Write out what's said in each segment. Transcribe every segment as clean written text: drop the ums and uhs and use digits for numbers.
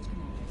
bridge, Commander.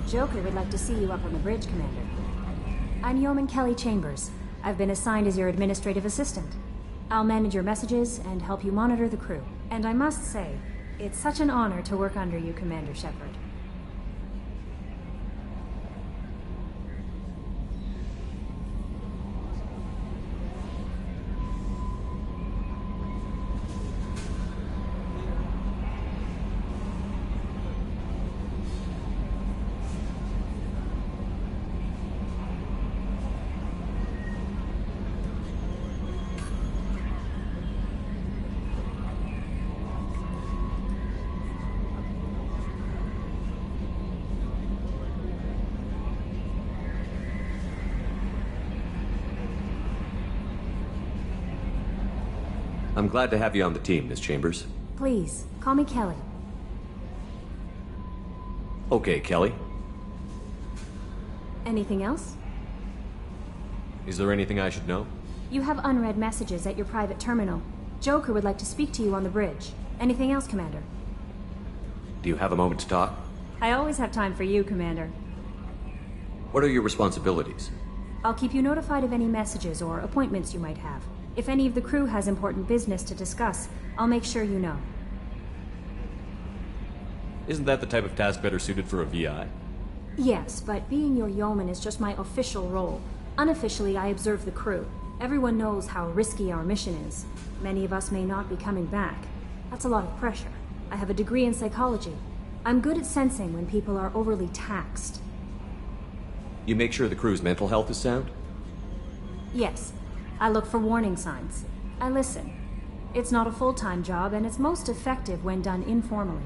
Joker would like to see you up on the bridge, Commander. I'm Yeoman Kelly Chambers. I've been assigned as your administrative assistant. I'll manage your messages and help you monitor the crew. And I must say, it's such an honor to work under you, Commander Shepard. I'm glad to have you on the team, Miss Chambers. Please, call me Kelly. Okay, Kelly. Anything else? Is there anything I should know? You have unread messages at your private terminal. Joker would like to speak to you on the bridge. Anything else, Commander? Do you have a moment to talk? I always have time for you, Commander. What are your responsibilities? I'll keep you notified of any messages or appointments you might have. If any of the crew has important business to discuss, I'll make sure you know. Isn't that the type of task better suited for a VI? Yes, but being your yeoman is just my official role. Unofficially, I observe the crew. Everyone knows how risky our mission is. Many of us may not be coming back. That's a lot of pressure. I have a degree in psychology. I'm good at sensing when people are overly taxed. You make sure the crew's mental health is sound? Yes. I look for warning signs. I listen. It's not a full-time job, and it's most effective when done informally.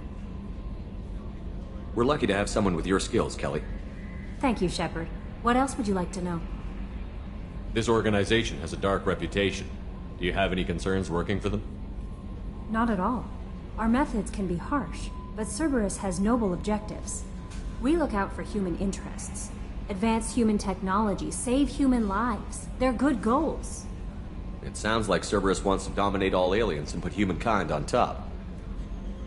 We're lucky to have someone with your skills, Kelly. Thank you, Shepard. What else would you like to know? This organization has a dark reputation. Do you have any concerns working for them? Not at all. Our methods can be harsh, but Cerberus has noble objectives. We look out for human interests. Advance human technology, save human lives. They're good goals. It sounds like Cerberus wants to dominate all aliens and put humankind on top.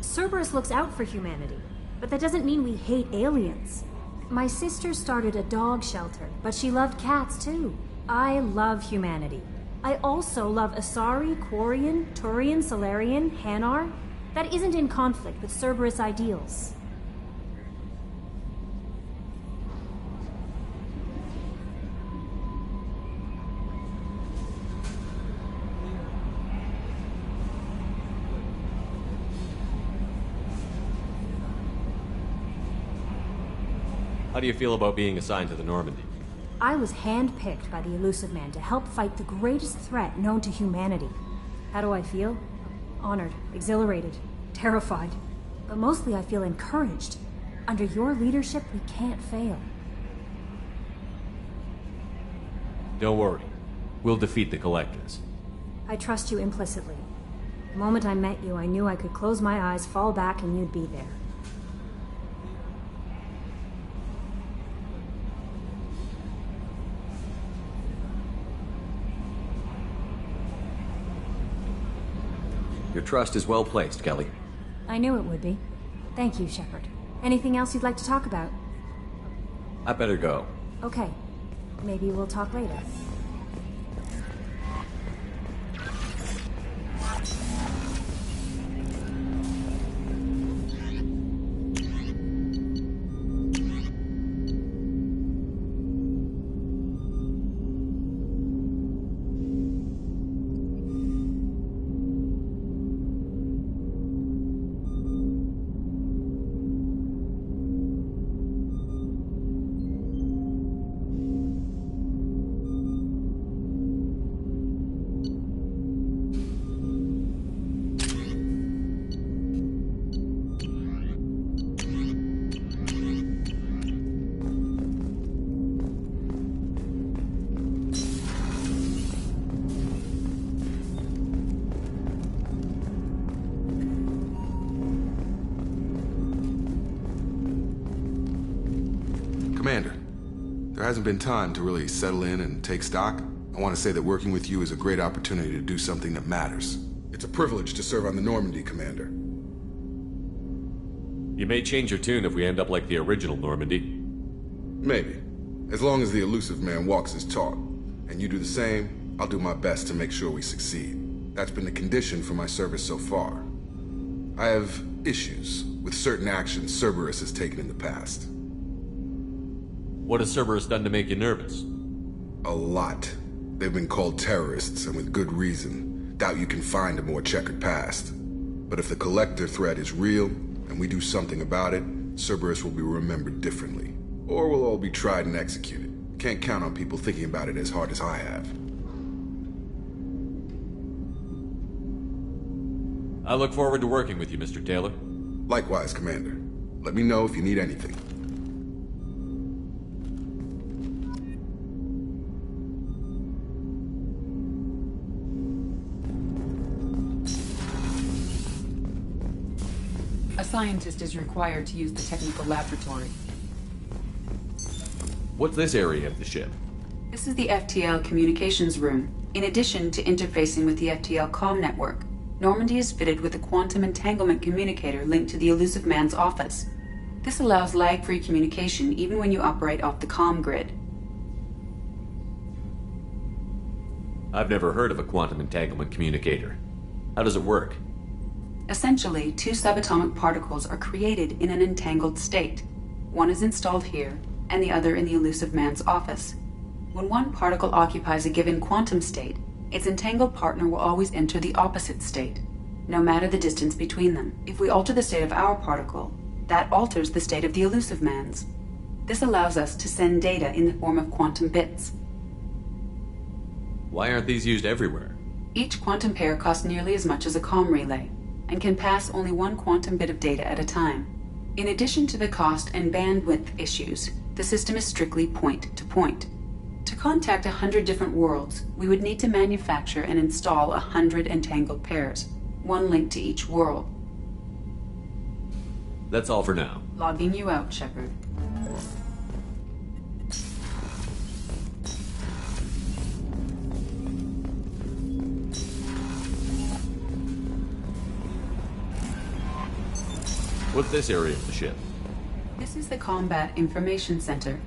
Cerberus looks out for humanity, but that doesn't mean we hate aliens. My sister started a dog shelter, but she loved cats too. I love humanity. I also love Asari, Quarian, Turian, Solarian, Hanar. That isn't in conflict with Cerberus ideals. How do you feel about being assigned to the Normandy? I was handpicked by the Illusive Man to help fight the greatest threat known to humanity. How do I feel? Honored, exhilarated, terrified. But mostly I feel encouraged. Under your leadership, we can't fail. Don't worry. We'll defeat the Collectors. I trust you implicitly. The moment I met you, I knew I could close my eyes, fall back, and you'd be there. Your trust is well placed, Kelly. I knew it would be. Thank you, Shepard. Anything else you'd like to talk about? I better go. Okay. Maybe we'll talk later. Commander, there hasn't been time to really settle in and take stock. I want to say that working with you is a great opportunity to do something that matters. It's a privilege to serve on the Normandy, Commander. You may change your tune if we end up like the original Normandy. Maybe. As long as the elusive man walks his talk, and you do the same, I'll do my best to make sure we succeed. That's been the condition for my service so far. I have issues with certain actions Cerberus has taken in the past. What has Cerberus done to make you nervous? A lot. They've been called terrorists, and with good reason. Doubt you can find a more checkered past. But if the Collector threat is real, and we do something about it, Cerberus will be remembered differently. Or we'll all be tried and executed. Can't count on people thinking about it as hard as I have. I look forward to working with you, Mr. Taylor. Likewise, Commander. Let me know if you need anything. A scientist is required to use the technical laboratory. What's this area of the ship? This is the FTL communications room. In addition to interfacing with the FTL comm network, Normandy is fitted with a quantum entanglement communicator linked to the elusive man's office. This allows lag-free communication even when you operate off the comm grid. I've never heard of a quantum entanglement communicator. How does it work? Essentially, two subatomic particles are created in an entangled state. One is installed here, and the other in the elusive man's office. When one particle occupies a given quantum state, its entangled partner will always enter the opposite state, no matter the distance between them. If we alter the state of our particle, that alters the state of the elusive man's. This allows us to send data in the form of quantum bits. Why aren't these used everywhere? Each quantum pair costs nearly as much as a comm relay, and can pass only one quantum bit of data at a time. In addition to the cost and bandwidth issues, the system is strictly point-to-point. To contact 100 different worlds, we would need to manufacture and install 100 entangled pairs, one linked to each world. That's all for now. Logging you out, Shepard. What's this area of the ship? This is the Combat Information Center.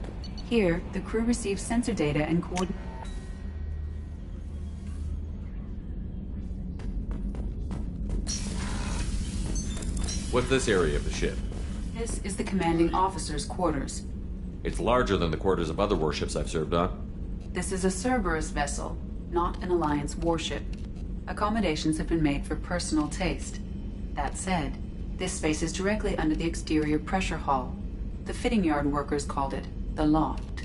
Here, the crew receives sensor data and coordinates. What's this area of the ship? This is the commanding officer's quarters. It's larger than the quarters of other warships I've served on. This is a Cerberus vessel, not an Alliance warship. Accommodations have been made for personal taste. That said, this space is directly under the exterior pressure hull. The fitting yard workers called it the loft.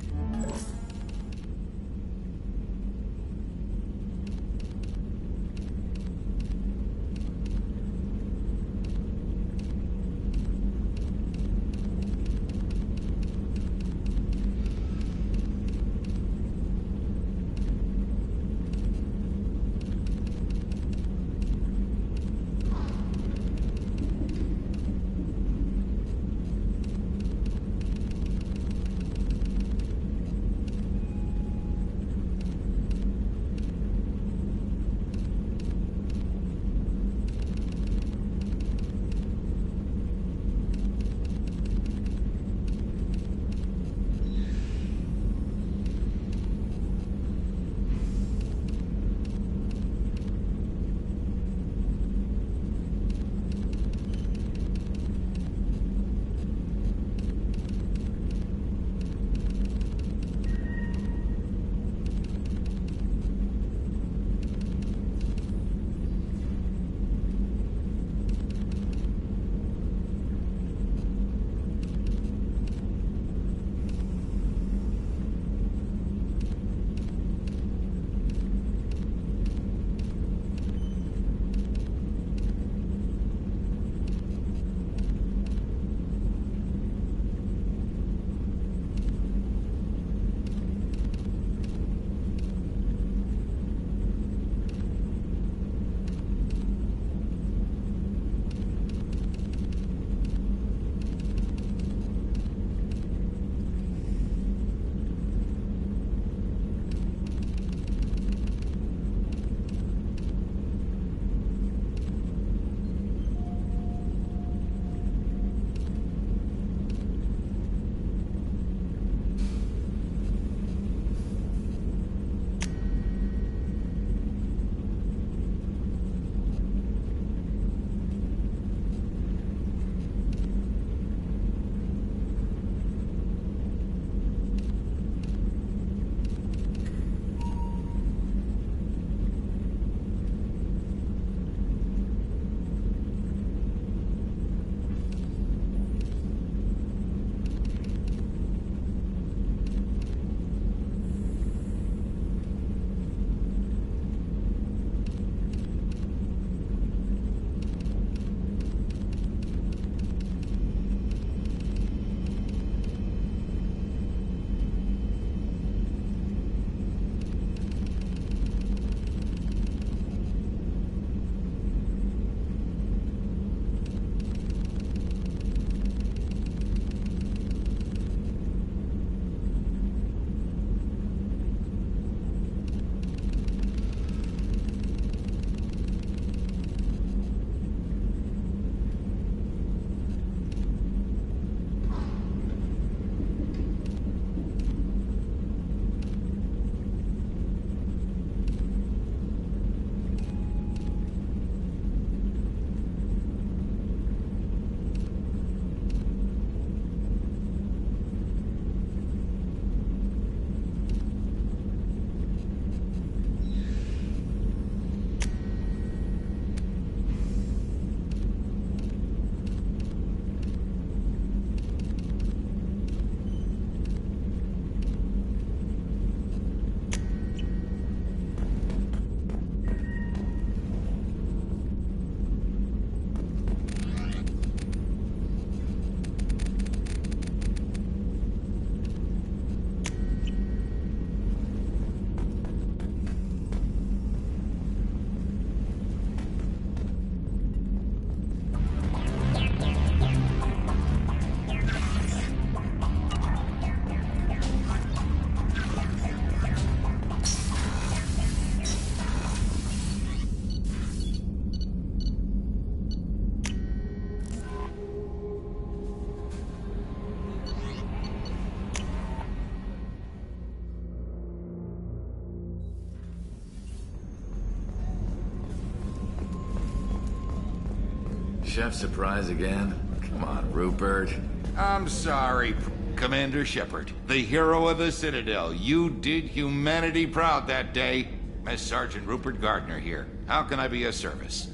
chef surprise again? Come on, Rupert. I'm sorry, Commander Shepard. The hero of the Citadel. You did humanity proud that day. Mess Sergeant Rupert Gardner here. How can I be of service?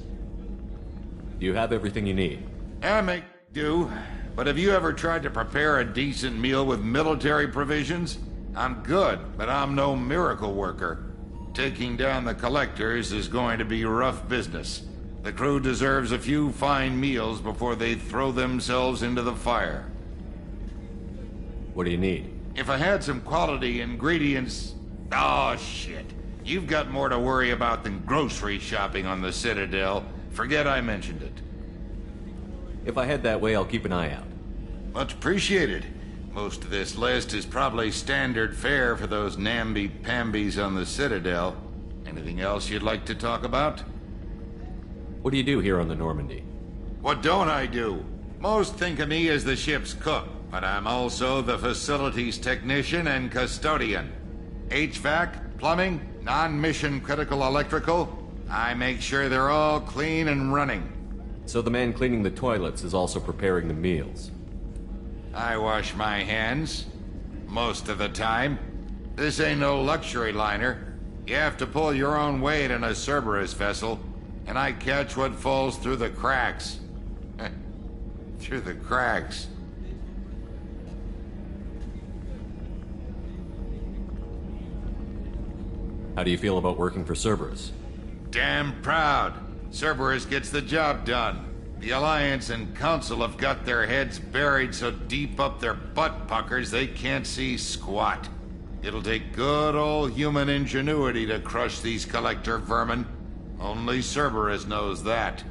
Do you have everything you need? I make do. But have you ever tried to prepare a decent meal with military provisions? I'm good, but I'm no miracle worker. Taking down the Collectors is going to be rough business. The crew deserves a few fine meals before they throw themselves into the fire. What do you need? If I had some quality ingredients... Oh, shit. You've got more to worry about than grocery shopping on the Citadel. Forget I mentioned it. If I head that way, I'll keep an eye out. Much appreciated. Most of this list is probably standard fare for those namby-pambies on the Citadel. Anything else you'd like to talk about? What do you do here on the Normandy? What don't I do? Most think of me as the ship's cook, but I'm also the facilities technician and custodian. HVAC, plumbing, non-mission critical electrical. I make sure they're all clean and running. So the man cleaning the toilets is also preparing the meals. I wash my hands. Most of the time. This ain't no luxury liner. You have to pull your own weight in a Cerberus vessel, and I catch what falls through the cracks. Through the cracks. How do you feel about working for Cerberus? Damn proud. Cerberus gets the job done. The Alliance and Council have got their heads buried so deep up their butt puckers they can't see squat. It'll take good old human ingenuity to crush these Collector vermin. Only Cerberus knows that.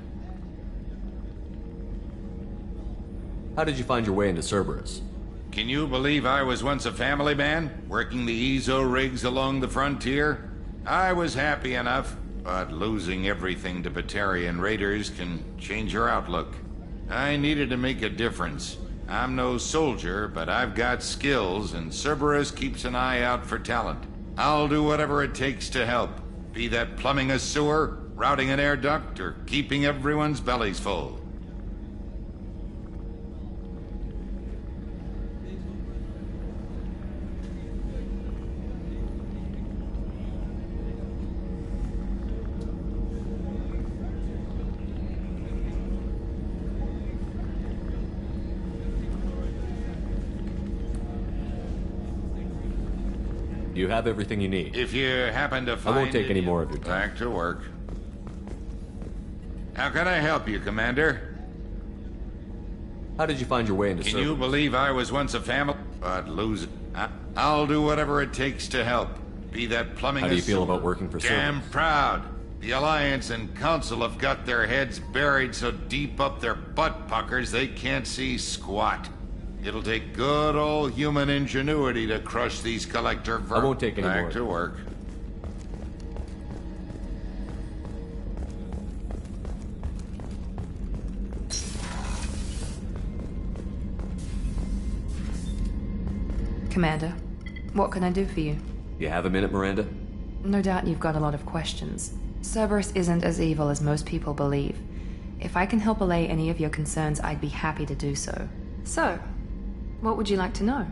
How did you find your way into Cerberus? Can you believe I was once a family man, working the EZO rigs along the frontier? I was happy enough, but losing everything to Batarian raiders can change your outlook. I needed to make a difference. I'm no soldier, but I've got skills, and Cerberus keeps an eye out for talent. I'll do whatever it takes to help, be that plumbing a sewer, routing an air duct, or keeping everyone's bellies full. Do you have everything you need? If you happen to find I won't take any more of your time. Back to work. How can I help you, Commander? How did you find your way into Can Cerberus? you believe I was once a family, but lose it? I'll do whatever it takes to help. Be that plumbing. How do you feel about working for Damn Cerberus? proud. The Alliance and Council have got their heads buried so deep up their butt puckers they can't see squat. It'll take good old human ingenuity to crush these Collector vermin. I won't take any more. Back to work. Commander, what can I do for you? You have a minute, Miranda? No doubt you've got a lot of questions. Cerberus isn't as evil as most people believe. If I can help allay any of your concerns, I'd be happy to do so. So, what would you like to know?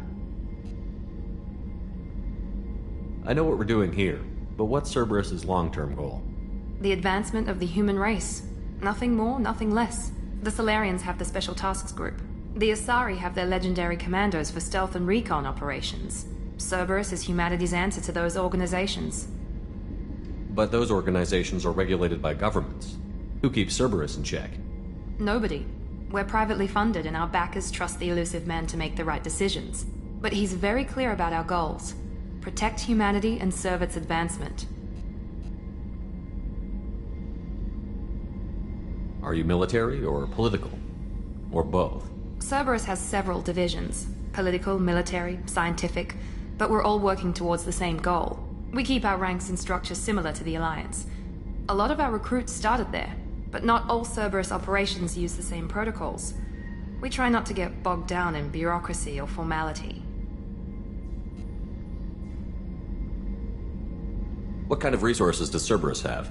I know what we're doing here, but what's Cerberus's long-term goal? The advancement of the human race. Nothing more, nothing less. The Solarians have the Special Tasks Group. The Asari have their legendary commandos for stealth and recon operations. Cerberus is humanity's answer to those organizations. But those organizations are regulated by governments. Who keeps Cerberus in check? Nobody. We're privately funded and our backers trust the elusive man to make the right decisions. But he's very clear about our goals. Protect humanity and serve its advancement. Are you military or political? Or both? Cerberus has several divisions. Political, military, scientific. But we're all working towards the same goal. We keep our ranks and structure similar to the Alliance. A lot of our recruits started there. But not all Cerberus operations use the same protocols. We try not to get bogged down in bureaucracy or formality. What kind of resources does Cerberus have?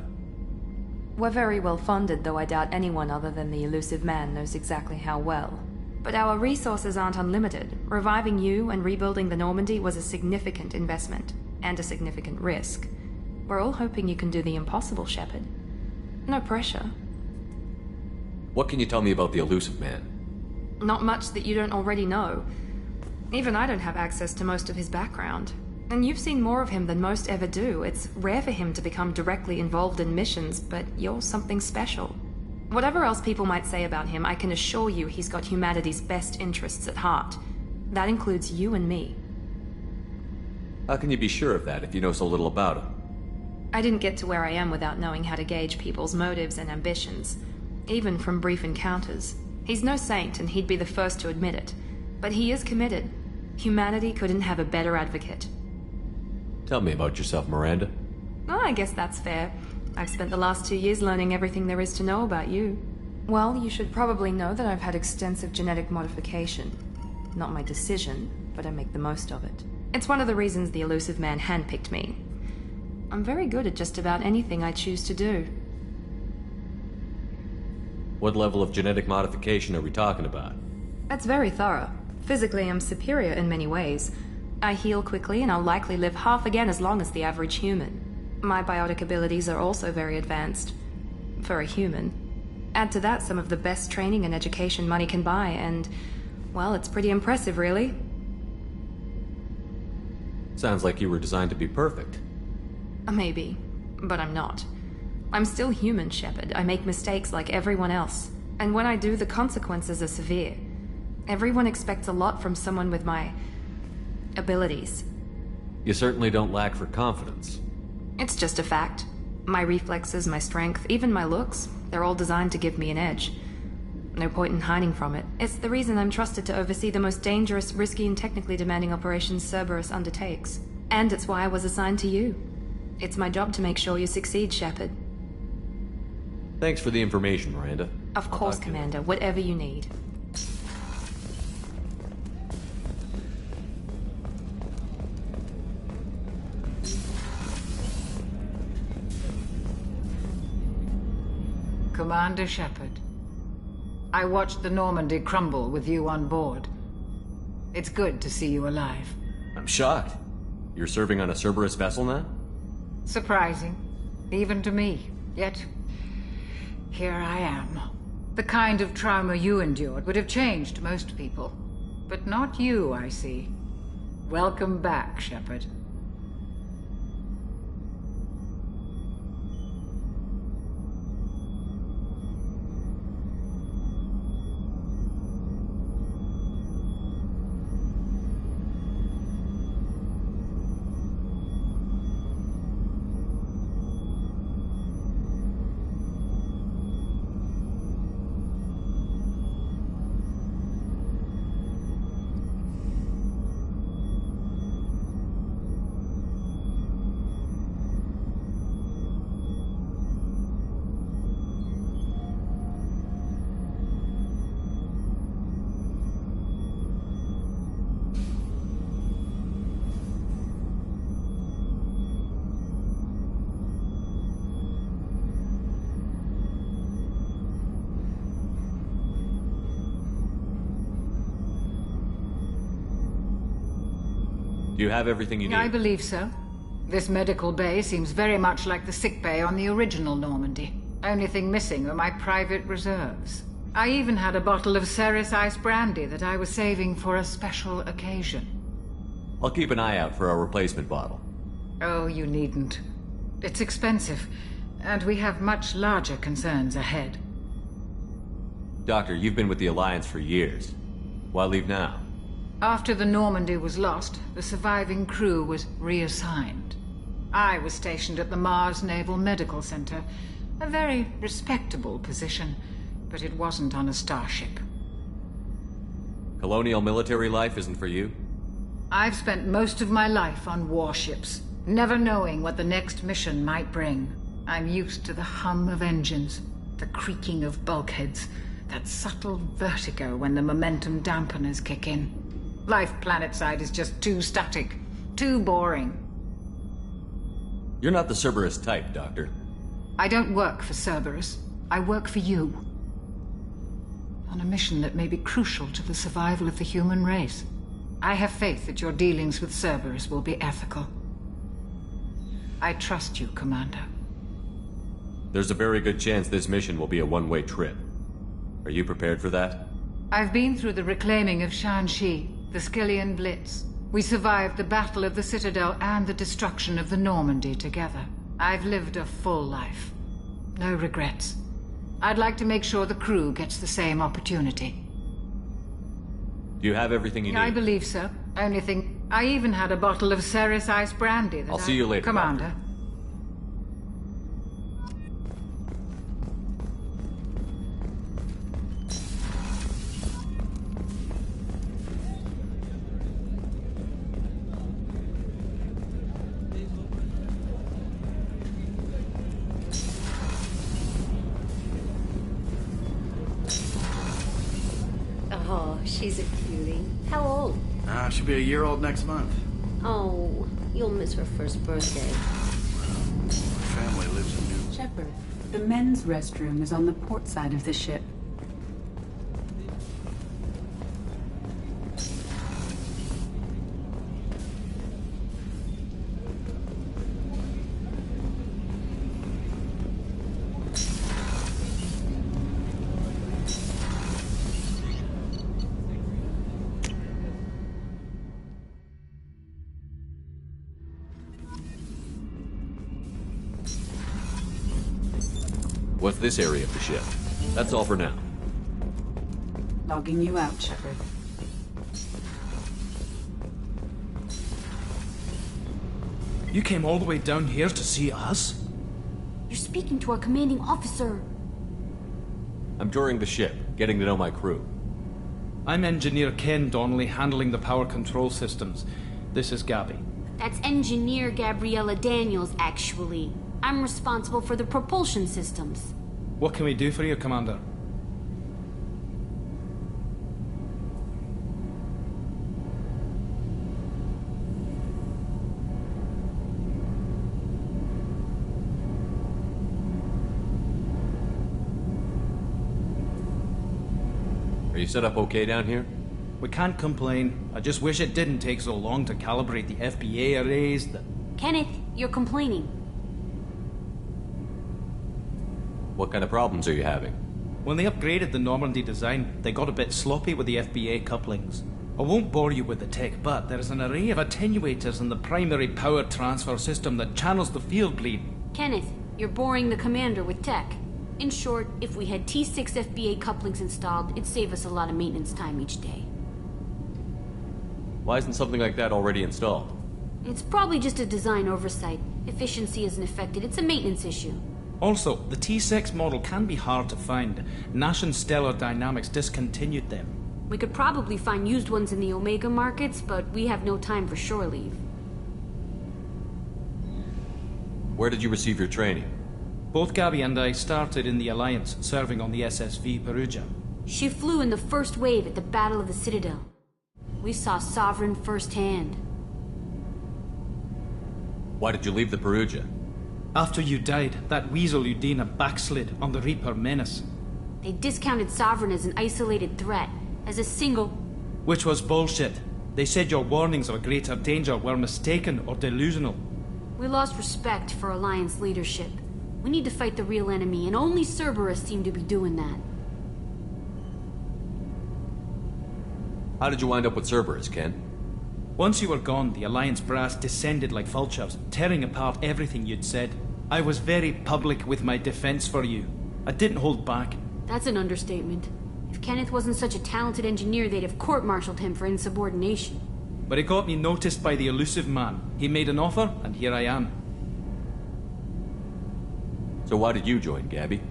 We're very well funded, though I doubt anyone other than the elusive man knows exactly how well. But our resources aren't unlimited. Reviving you and rebuilding the Normandy was a significant investment, and a significant risk. We're all hoping you can do the impossible, Shepard. No pressure. What can you tell me about the elusive man? Not much that you don't already know. Even I don't have access to most of his background. And you've seen more of him than most ever do. It's rare for him to become directly involved in missions, but you're something special. Whatever else people might say about him, I can assure you he's got humanity's best interests at heart. That includes you and me. How can you be sure of that if you know so little about him? I didn't get to where I am without knowing how to gauge people's motives and ambitions, even from brief encounters. He's no saint, and he'd be the first to admit it. But he is committed. Humanity couldn't have a better advocate. Tell me about yourself, Miranda. Oh, I guess that's fair. I've spent the last 2 years learning everything there is to know about you. Well, you should probably know that I've had extensive genetic modification. Not my decision, but I make the most of it. It's one of the reasons the elusive man handpicked me. I'm very good at just about anything I choose to do. What level of genetic modification are we talking about? That's very thorough. Physically, I'm superior in many ways. I heal quickly, and I'll likely live half again as long as the average human. My biotic abilities are also very advanced. For a human. Add to that some of the best training and education money can buy, and, well, it's pretty impressive, really. Sounds like you were designed to be perfect. Maybe, but I'm not. I'm still human, Shepard. I make mistakes like everyone else. And when I do, the consequences are severe. Everyone expects a lot from someone with my abilities. You certainly don't lack for confidence. It's just a fact. My reflexes, my strength, even my looks, they're all designed to give me an edge. No point in hiding from it. It's the reason I'm trusted to oversee the most dangerous, risky, and technically demanding operations Cerberus undertakes. And it's why I was assigned to you. It's my job to make sure you succeed, Shepard. Thanks for the information, Miranda. Of course, Commander. Whatever you need. Commander Shepard, I watched the Normandy crumble with you on board. It's good to see you alive. I'm shocked. You're serving on a Cerberus vessel now? Surprising, even to me. Yet, here I am. The kind of trauma you endured would have changed most people. But not you, I see. Welcome back, Shepard. Do you have everything you need? I believe so. This medical bay seems very much like the sick bay on the original Normandy. Only thing missing are my private reserves. I even had a bottle of Ceres Ice Brandy that I was saving for a special occasion. I'll keep an eye out for our replacement bottle. Oh, you needn't. It's expensive, and we have much larger concerns ahead. Doctor, you've been with the Alliance for years. Why leave now? After the Normandy was lost, the surviving crew was reassigned. I was stationed at the Mars Naval Medical Center, a very respectable position, but it wasn't on a starship. Colonial military life isn't for you? I've spent most of my life on warships, never knowing what the next mission might bring. I'm used to the hum of engines, the creaking of bulkheads, that subtle vertigo when the momentum dampeners kick in. Life planetside is just too static, too boring. You're not the Cerberus type, Doctor. I don't work for Cerberus. I work for you. On a mission that may be crucial to the survival of the human race. I have faith that your dealings with Cerberus will be ethical. I trust you, Commander. There's a very good chance this mission will be a one-way trip. Are you prepared for that? I've been through the reclaiming of Shanxi, the Skillian Blitz. We survived the Battle of the Citadel and the destruction of the Normandy together. I've lived a full life. No regrets. I'd like to make sure the crew gets the same opportunity. Do you have everything you need? I believe so. Only thing, I even had a bottle of Ceres Ice Brandy that I'll see you later, Commander. Doctor. Oh, she's a cutie. How old? She'll be a year old next month. Oh, you'll miss her first birthday. My family lives in New... Shepard, the men's restroom is on the port side of the ship. What's this area of the ship? That's all for now. Logging you out, Shepard. You came all the way down here to see us? You're speaking to our commanding officer. I'm touring the ship, getting to know my crew. I'm Engineer Ken Donnelly, handling the power control systems. This is Gabby. That's Engineer Gabriella Daniels, actually. I'm responsible for the propulsion systems. What can we do for you, Commander? Are you set up okay down here? We can't complain. I just wish it didn't take so long to calibrate the FBA arrays. Kenneth, you're complaining. What kind of problems are you having? When they upgraded the Normandy design, they got a bit sloppy with the FBA couplings. I won't bore you with the tech, but there is an array of attenuators in the primary power transfer system that channels the field bleed. Kenneth, you're boring the commander with tech. In short, if we had T6 FBA couplings installed, it'd save us a lot of maintenance time each day. Why isn't something like that already installed? It's probably just a design oversight. Efficiency isn't affected. It's a maintenance issue. Also, the T6 model can be hard to find. Nash and Stellar Dynamics discontinued them. We could probably find used ones in the Omega markets, but we have no time for shore leave. Where did you receive your training? Both Gabby and I started in the Alliance, serving on the SSV Perugia. She flew in the first wave at the Battle of the Citadel. We saw Sovereign firsthand. Why did you leave the Perugia? After you died, that weasel Udina backslid on the Reaper Menace. They discounted Sovereign as an isolated threat, as a single... Which was bullshit. They said your warnings of greater danger were mistaken or delusional. We lost respect for Alliance leadership. We need to fight the real enemy, and only Cerberus seemed to be doing that. How did you wind up with Cerberus, Ken? Once you were gone, the Alliance brass descended like vultures, tearing apart everything you'd said. I was very public with my defense for you. I didn't hold back. That's an understatement. If Kenneth wasn't such a talented engineer, they'd have court-martialed him for insubordination. But it got me noticed by the elusive man. He made an offer, and here I am. So why did you join, Gabby?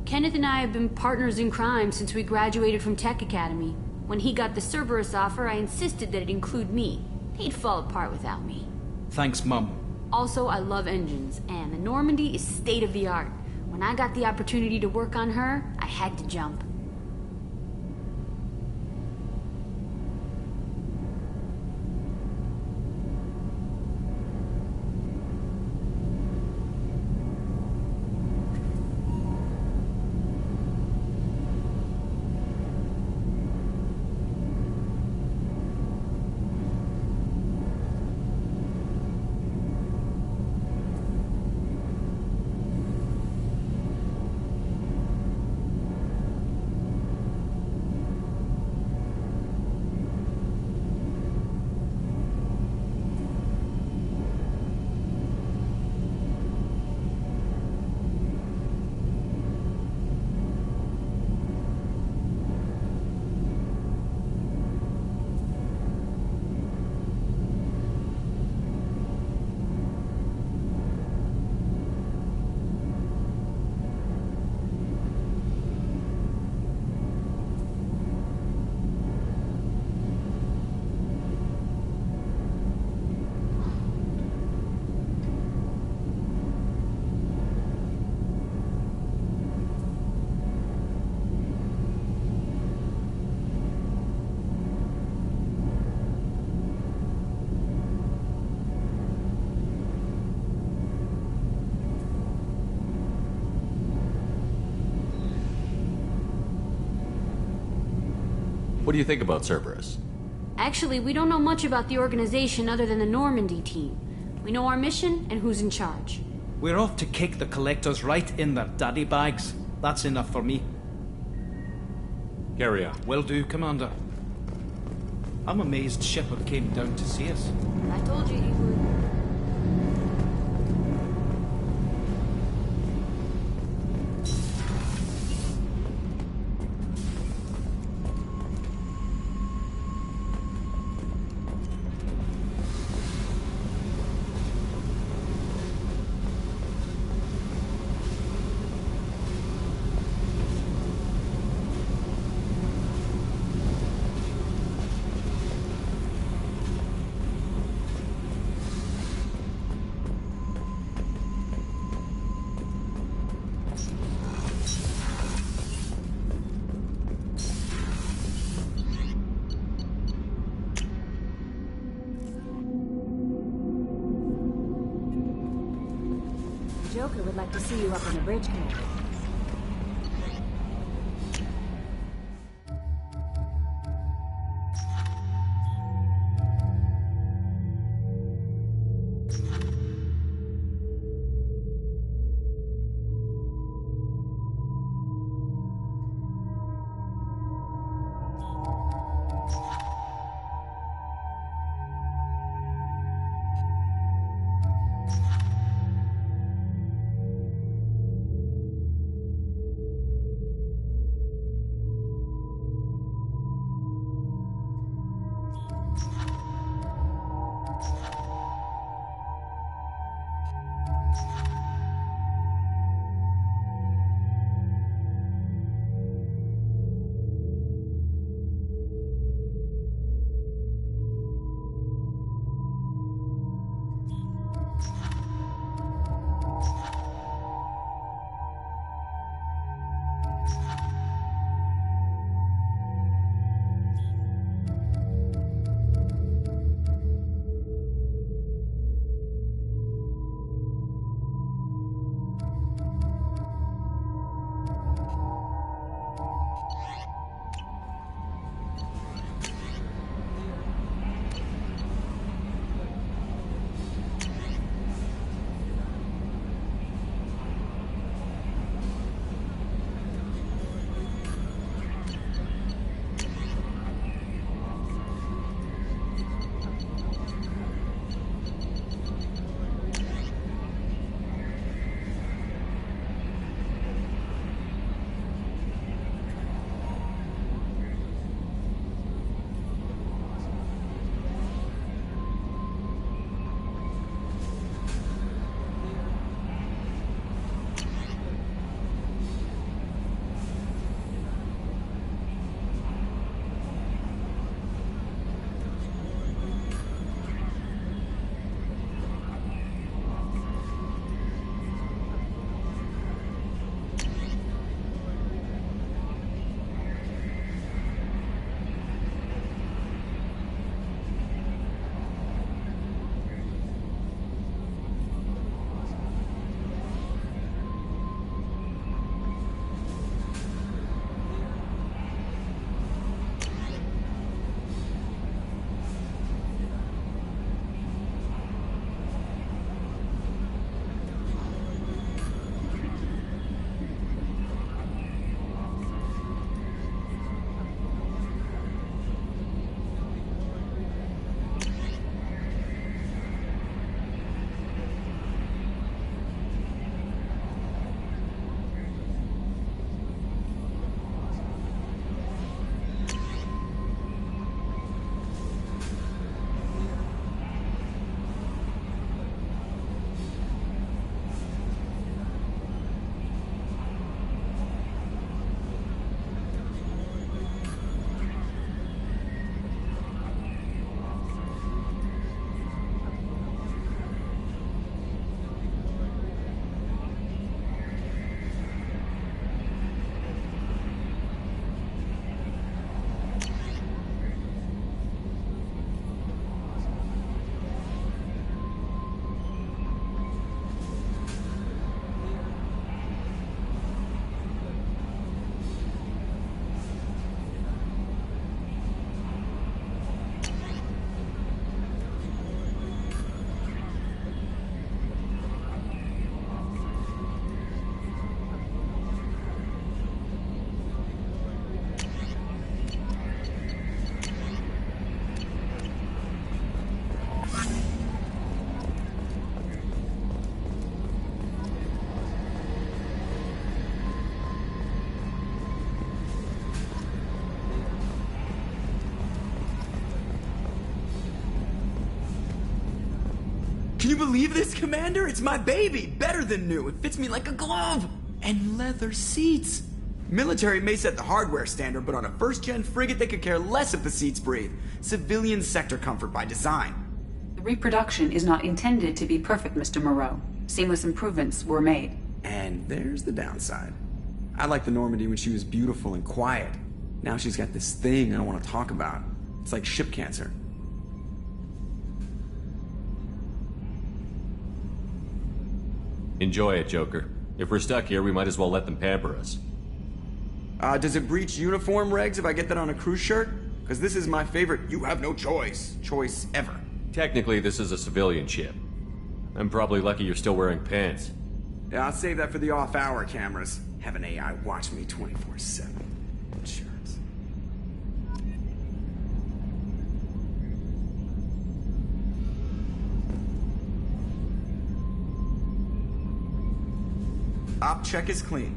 Kenneth and I have been partners in crime since we graduated from Tech Academy. When he got the Cerberus offer, I insisted that it include me. He'd fall apart without me. Thanks, Mum. Also, I love engines, and the Normandy is state-of-the-art. When I got the opportunity to work on her, I had to jump. What do you think about Cerberus? Actually, we don't know much about the organization other than the Normandy team. We know our mission and who's in charge. We're off to kick the Collectors right in their daddy bags. That's enough for me. Carry on. Will do, Commander. I'm amazed Shepard came down to see us. I told you he would. Joker would like to see you up on the bridge, Commander. Can you believe this, Commander? It's my baby! Better than new. It fits me like a glove! And leather seats! Military may set the hardware standard, but on a first-gen frigate, they could care less if the seats breathe. Civilian sector comfort by design. The reproduction is not intended to be perfect, Mr. Moreau. Seamless improvements were made. And there's the downside. I liked the Normandy when she was beautiful and quiet. Now she's got this thing I don't want to talk about. It's like ship cancer. Enjoy it, Joker. If we're stuck here, we might as well let them pamper us. Does it breach uniform regs if I get that on a cruise shirt? Because this is my favorite you have no choice ever. Technically, this is a civilian ship. I'm probably lucky you're still wearing pants. Yeah, I'll save that for the off-hour cameras. Have an AI watch me 24/7. Insurance. Op check is clean.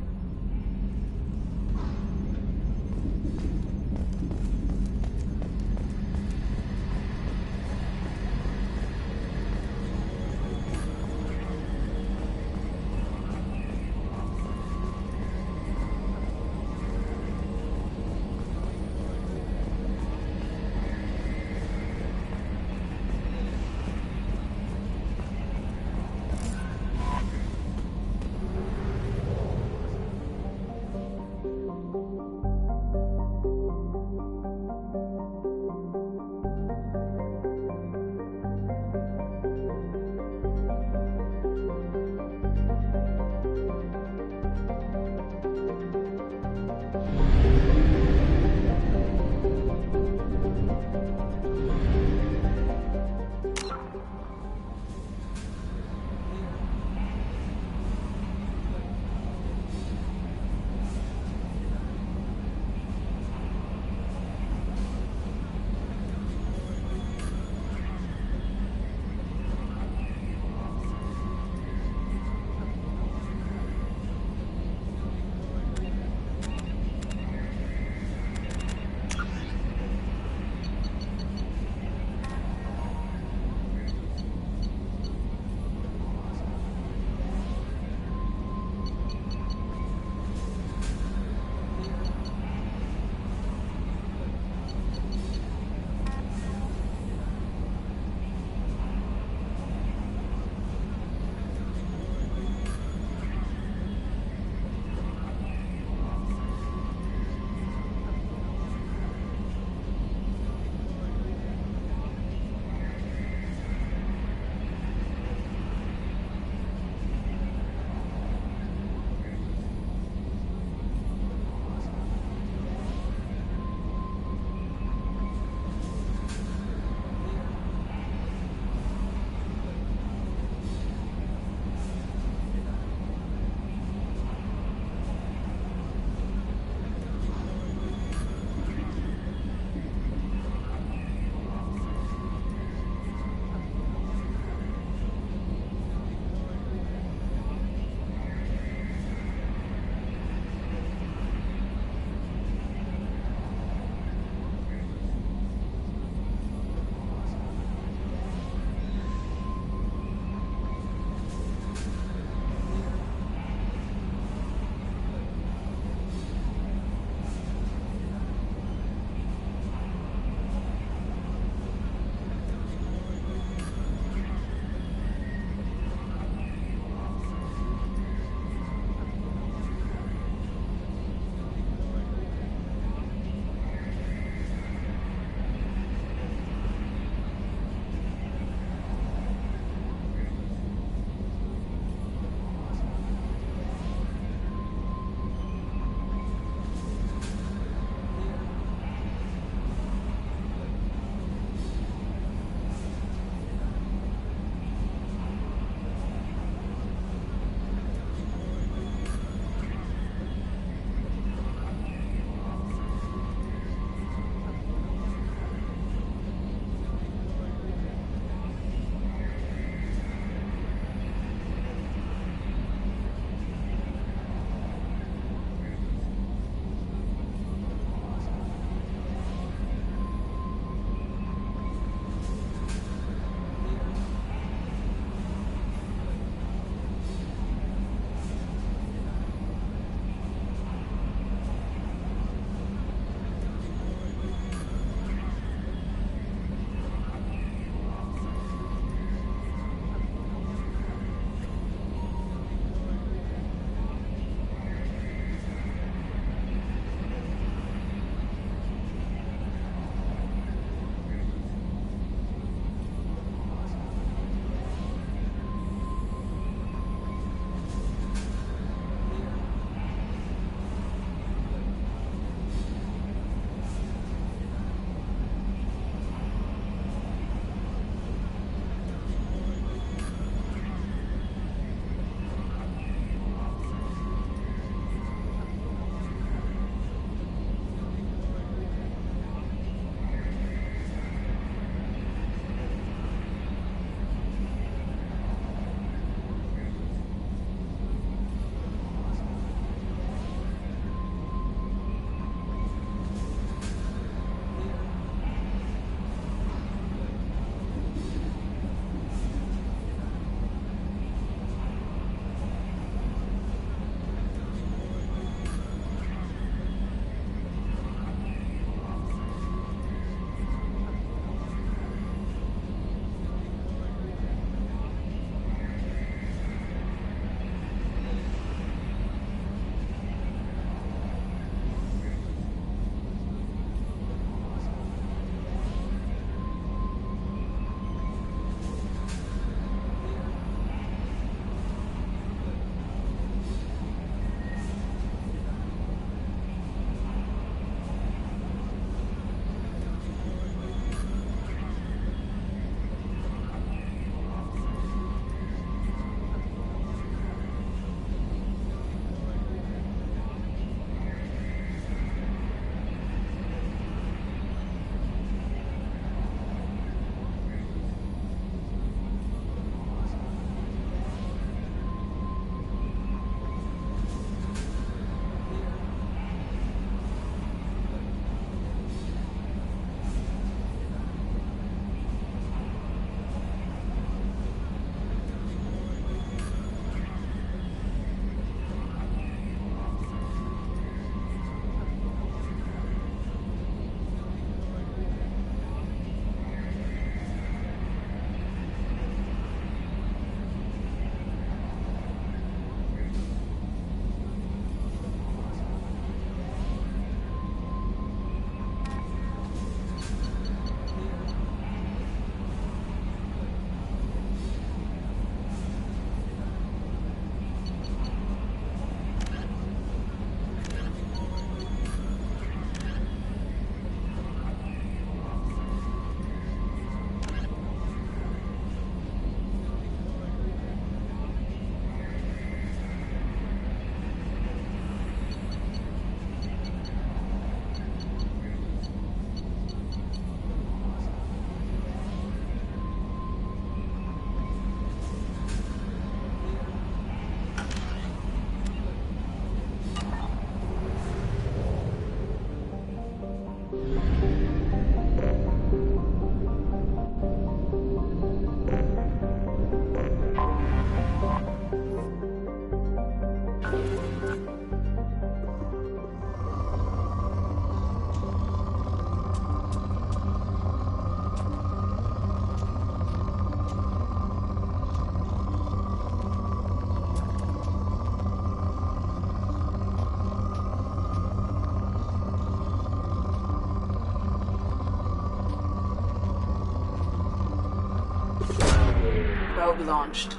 Probe launched.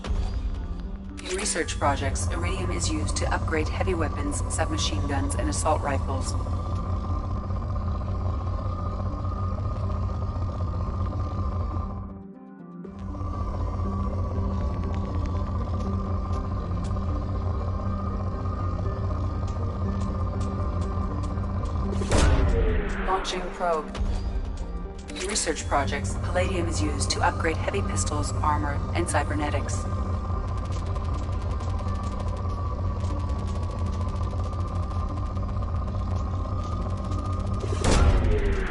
In research projects, iridium is used to upgrade heavy weapons, submachine guns, and assault rifles. Launching probe. In research projects, palladium is used to upgrade heavy pistols, armor, and cybernetics.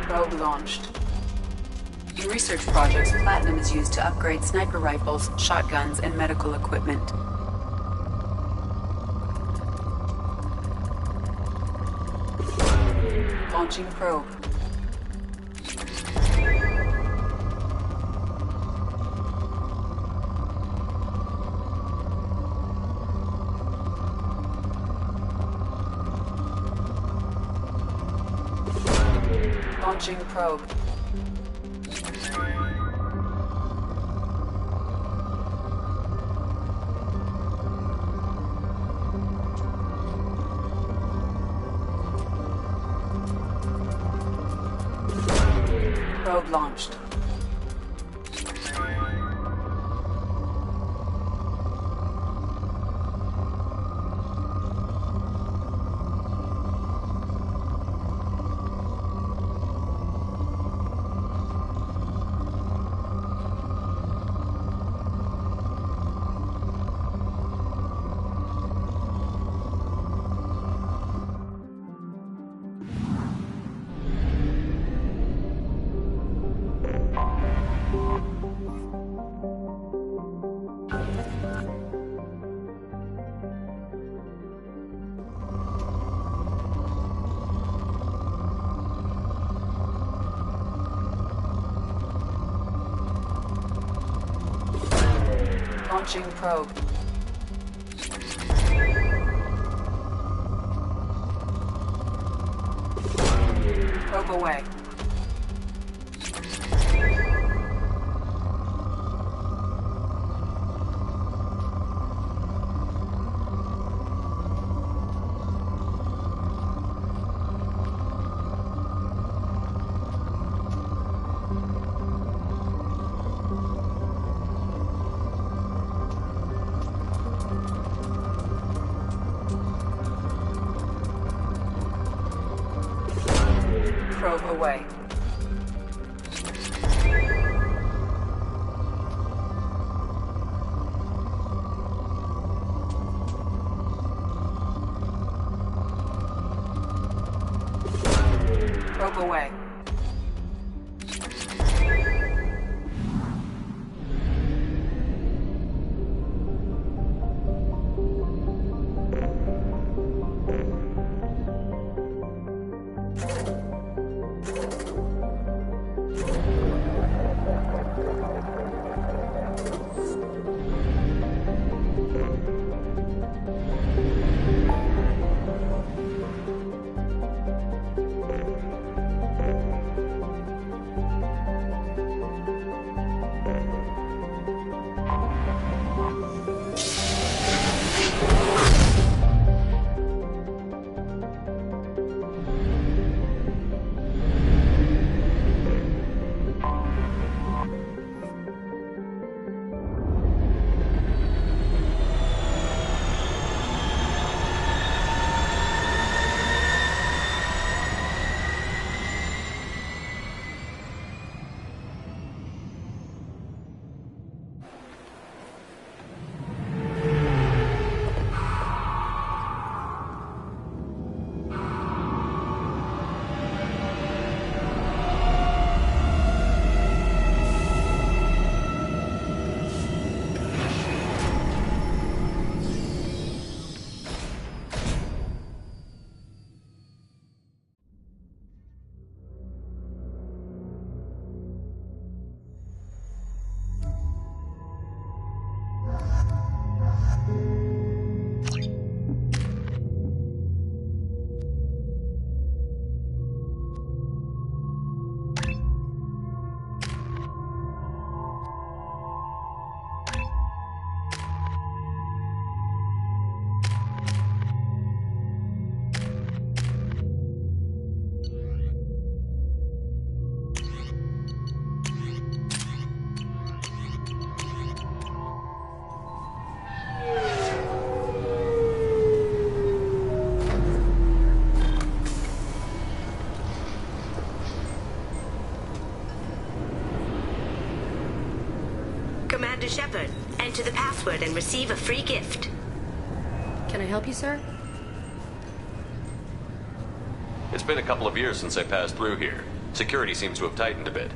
Probe launched. In research projects, platinum is used to upgrade sniper rifles, shotguns, and medical equipment. Launching probe. Launching probe. Probe launched. Launching probe. Probe away. Probe away. Probe away. Commander Shepard. Enter the password and receive a free gift. Can I help you, sir? It's been a couple of years since I passed through here. Security seems to have tightened a bit.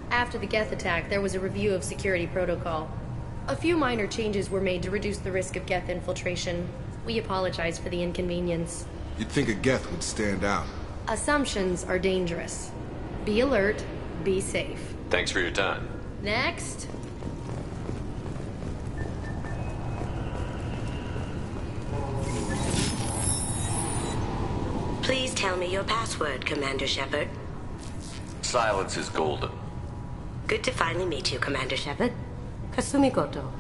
After the Geth attack, there was a review of security protocol. A few minor changes were made to reduce the risk of Geth infiltration. We apologize for the inconvenience. You'd think a Geth would stand out. Assumptions are dangerous. Be alert, be safe. Thanks for your time. Next. Please tell me your password, Commander Shepard. Silence is golden. Good to finally meet you, Commander Shepard. Kasumi Goto.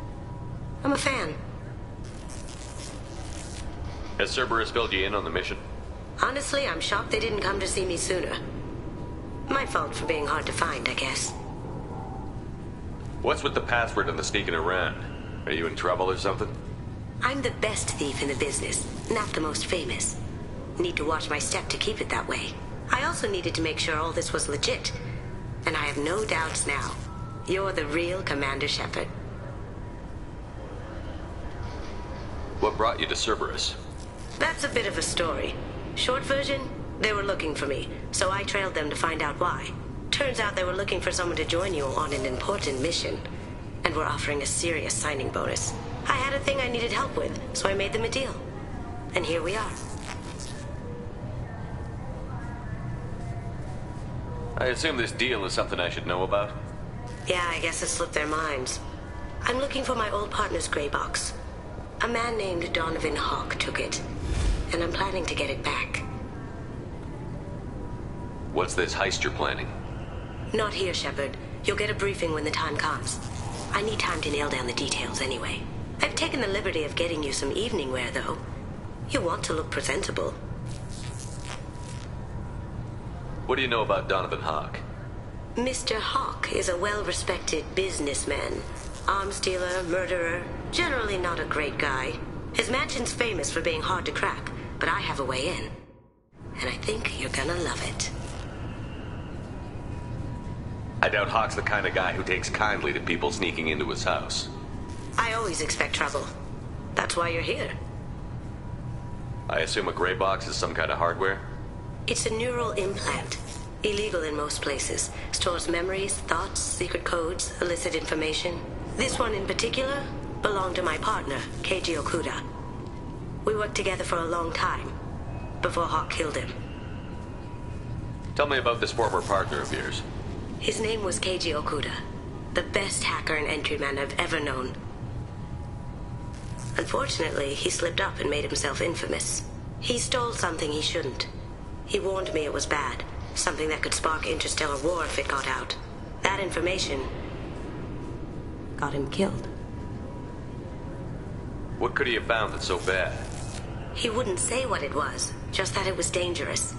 I'm a fan. Has Cerberus filled you in on the mission? Honestly, I'm shocked they didn't come to see me sooner. My fault for being hard to find, I guess. What's with the password and the sneaking around? Are you in trouble or something? I'm the best thief in the business, not the most famous. Need to watch my step to keep it that way. I also needed to make sure all this was legit. And I have no doubts now. You're the real Commander Shepard. What brought you to Cerberus? That's a bit of a story. Short version, they were looking for me, so I trailed them to find out why. Turns out they were looking for someone to join you on an important mission, and were offering a serious signing bonus. I had a thing I needed help with, so I made them a deal. And here we are. I assume this deal is something I should know about? Yeah, I guess it slipped their minds. I'm looking for my old partner's gray box. A man named Donovan Hawk took it, and I'm planning to get it back. What's this heist you're planning? Not here, Shepard. You'll get a briefing when the time comes. I need time to nail down the details anyway. I've taken the liberty of getting you some evening wear, though. You want to look presentable. What do you know about Donovan Hawk? Mr. Hawk is a well-respected businessman. Arms dealer, murderer, generally not a great guy. His mansion's famous for being hard to crack, but I have a way in. And I think you're gonna love it. I doubt Hawk's the kind of guy who takes kindly to people sneaking into his house. I always expect trouble. That's why you're here. I assume a gray box is some kind of hardware? It's a neural implant. Illegal in most places. Stores memories, thoughts, secret codes, illicit information. This one in particular belonged to my partner, Keiji Okuda. We worked together for a long time, before Hawk killed him. Tell me about this former partner of yours. His name was Keiji Okuda, the best hacker and entryman I've ever known. Unfortunately, he slipped up and made himself infamous. He stole something he shouldn't. He warned me it was bad, something that could spark interstellar war if it got out. That information got him killed. What could he have found that's so bad? He wouldn't say what it was, just that it was dangerous.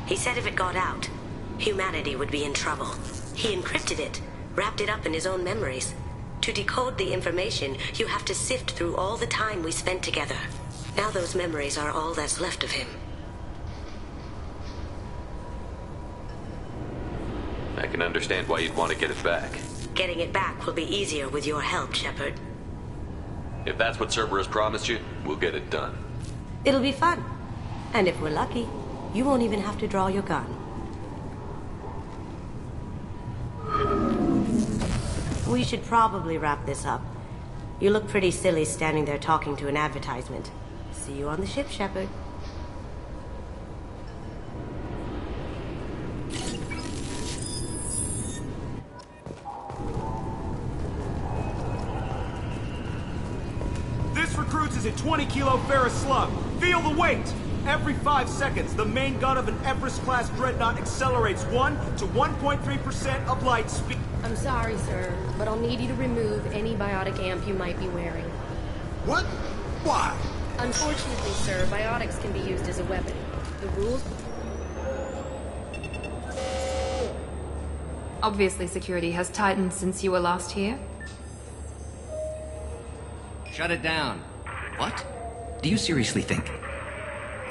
He said if it got out, humanity would be in trouble. He encrypted it, wrapped it up in his own memories. To decode the information, you have to sift through all the time we spent together. Now those memories are all that's left of him. I can understand why you'd want to get it back. Getting it back will be easier with your help, Shepard. If that's what Cerberus promised you, we'll get it done. It'll be fun. And if we're lucky, you won't even have to draw your gun. We should probably wrap this up. You look pretty silly standing there talking to an advertisement. See you on the ship, Shepard. This recruits is a 20-kilo ferrous slug. Feel the weight! Every 5 seconds, the main gun of an Everest-class dreadnought accelerates 1 to 1.3% of light speed. I'm sorry, sir, but I'll need you to remove any biotic amp you might be wearing. What? Why? Unfortunately, sir, biotics can be used as a weapon. The rules... Obviously, security has tightened since you were last here. Shut it down. What? Do you seriously think?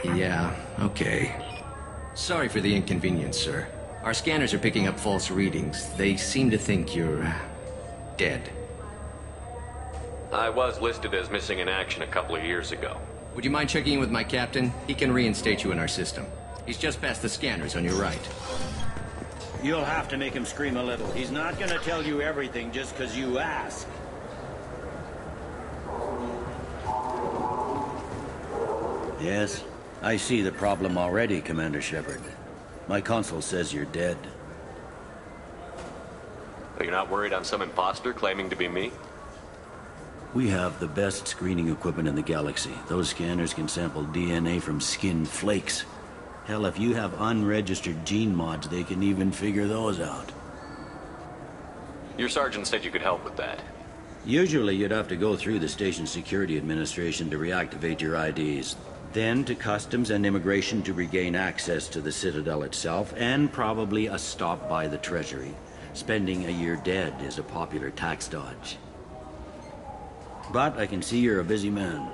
Yeah, okay. Sorry for the inconvenience, sir. Our scanners are picking up false readings. They seem to think you're... dead. I was listed as missing in action a couple of years ago. Would you mind checking in with my captain? He can reinstate you in our system. He's just past the scanners on your right. You'll have to make him scream a little. He's not gonna tell you everything just because you ask. Yes, I see the problem already, Commander Shepard. My console says you're dead. You're not worried I'm some imposter claiming to be me? We have the best screening equipment in the galaxy. Those scanners can sample DNA from skin flakes. Hell, if you have unregistered gene mods, they can even figure those out. Your sergeant said you could help with that. Usually you'd have to go through the station security administration to reactivate your IDs. Then to Customs and Immigration to regain access to the Citadel itself, and probably a stop by the Treasury. Spending a year dead is a popular tax dodge. But I can see you're a busy man.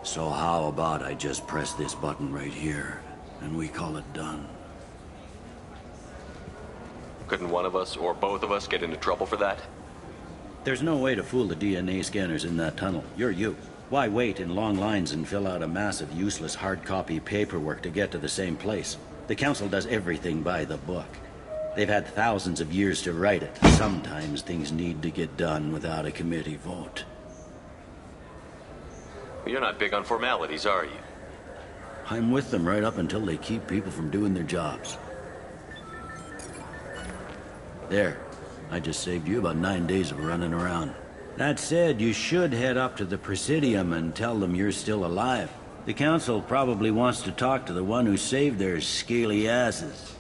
So how about I just press this button right here, and we call it done? Couldn't one of us, or both of us, get into trouble for that? There's no way to fool the DNA scanners in that tunnel. You're you. Why wait in long lines and fill out a massive useless hard copy paperwork to get to the same place? The Council does everything by the book. They've had thousands of years to write it. Sometimes things need to get done without a committee vote. You're not big on formalities, are you? I'm with them right up until they keep people from doing their jobs. There. I just saved you about 9 days of running around. That said, you should head up to the Presidium and tell them you're still alive. The Council probably wants to talk to the one who saved their scaly asses.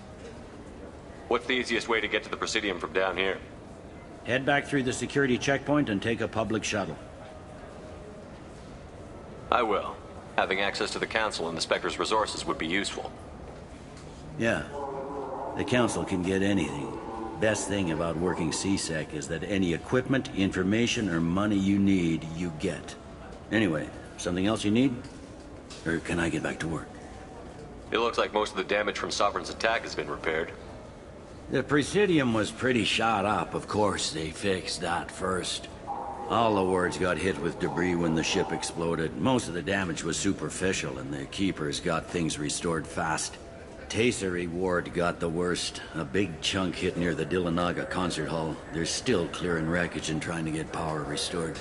What's the easiest way to get to the Presidium from down here? Head back through the security checkpoint and take a public shuttle. I will. Having access to the Council and the Spectre's resources would be useful. Yeah. The Council can get anything. Best thing about working C-Sec is that any equipment, information, or money you need, you get. Anyway, something else you need? Or can I get back to work? It looks like most of the damage from Sovereign's attack has been repaired. The Presidium was pretty shot up. Of course, they fixed that first. All the wards got hit with debris when the ship exploded. Most of the damage was superficial, and the Keepers got things restored fast. Tasery Ward got the worst. A big chunk hit near the Dillanaga concert hall. They're still clearing wreckage and trying to get power restored.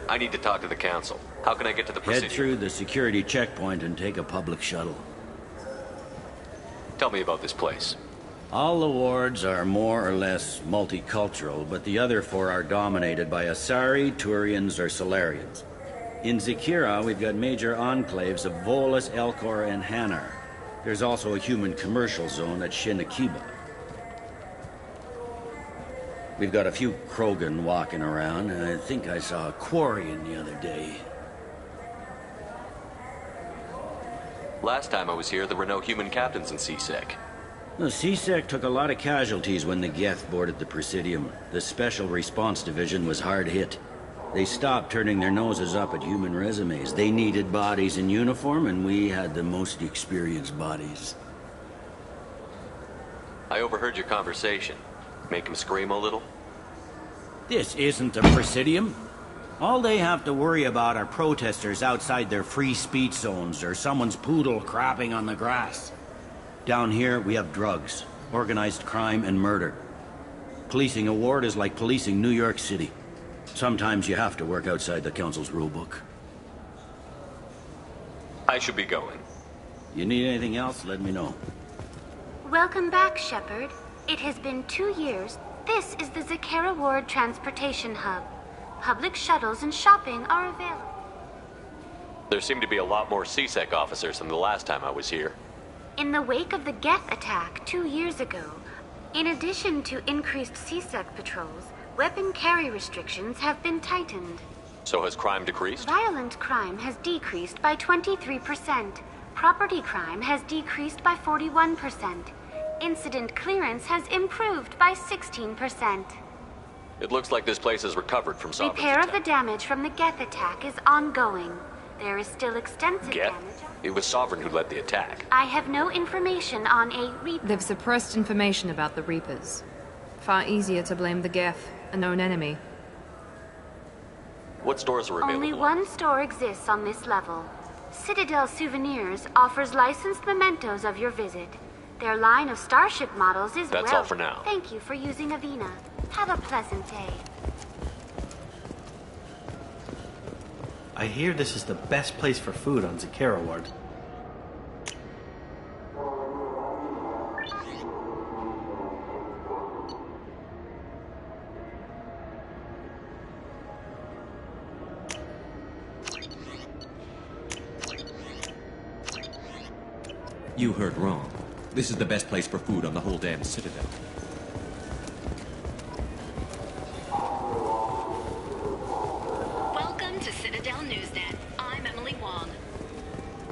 I need to talk to the Council. How can I get to the Presidium? Head through the security checkpoint and take a public shuttle. Tell me about this place. All the wards are more or less multicultural, but the other 4 are dominated by Asari, Turians, or Solarians. In Zakira, we've got major enclaves of Volus, Elcor, and Hanar. There's also a human commercial zone at Shinakiba. We've got a few Krogan walking around, and I think I saw a Quarian the other day. Last time I was here, there were no human captains in C-Sec. The C-Sec took a lot of casualties when the Geth boarded the Presidium. The Special Response Division was hard hit. They stopped turning their noses up at human resumes. They needed bodies in uniform, and we had the most experienced bodies. I overheard your conversation. Make him scream a little? This isn't a Presidium. All they have to worry about are protesters outside their free speech zones or someone's poodle crapping on the grass. Down here, we have drugs, organized crime, and murder. Policing a ward is like policing New York City. Sometimes you have to work outside the Council's rulebook. I should be going. You need anything else, let me know. Welcome back, Shepard. It has been 2 years. This is the Zakera Ward Transportation Hub. Public shuttles and shopping are available. There seem to be a lot more C-Sec officers than the last time I was here. In the wake of the Geth attack 2 years ago, in addition to increased C-Sec patrols, weapon carry restrictions have been tightened. So has crime decreased? Violent crime has decreased by 23%. Property crime has decreased by 41%. Incident clearance has improved by 16%. It looks like this place has recovered from Sovereign's Repair attack. of the damage from the Geth attack is ongoing. There is still extensive Geth? damage. It was Sovereign who led the attack. I have no information on a Reaper. They've suppressed information about the Reapers. Far easier to blame the Geth, a known enemy. What stores are available? Only one store exists on this level. Citadel Souvenirs offers licensed mementos of your visit. Their line of starship models is That's all for now. Thank you for using Avina. Have a pleasant day. I hear this is the best place for food on Zakera Ward. You heard wrong. This is the best place for food on the whole damn Citadel. Welcome to Citadel Newsnet. I'm Emily Wong.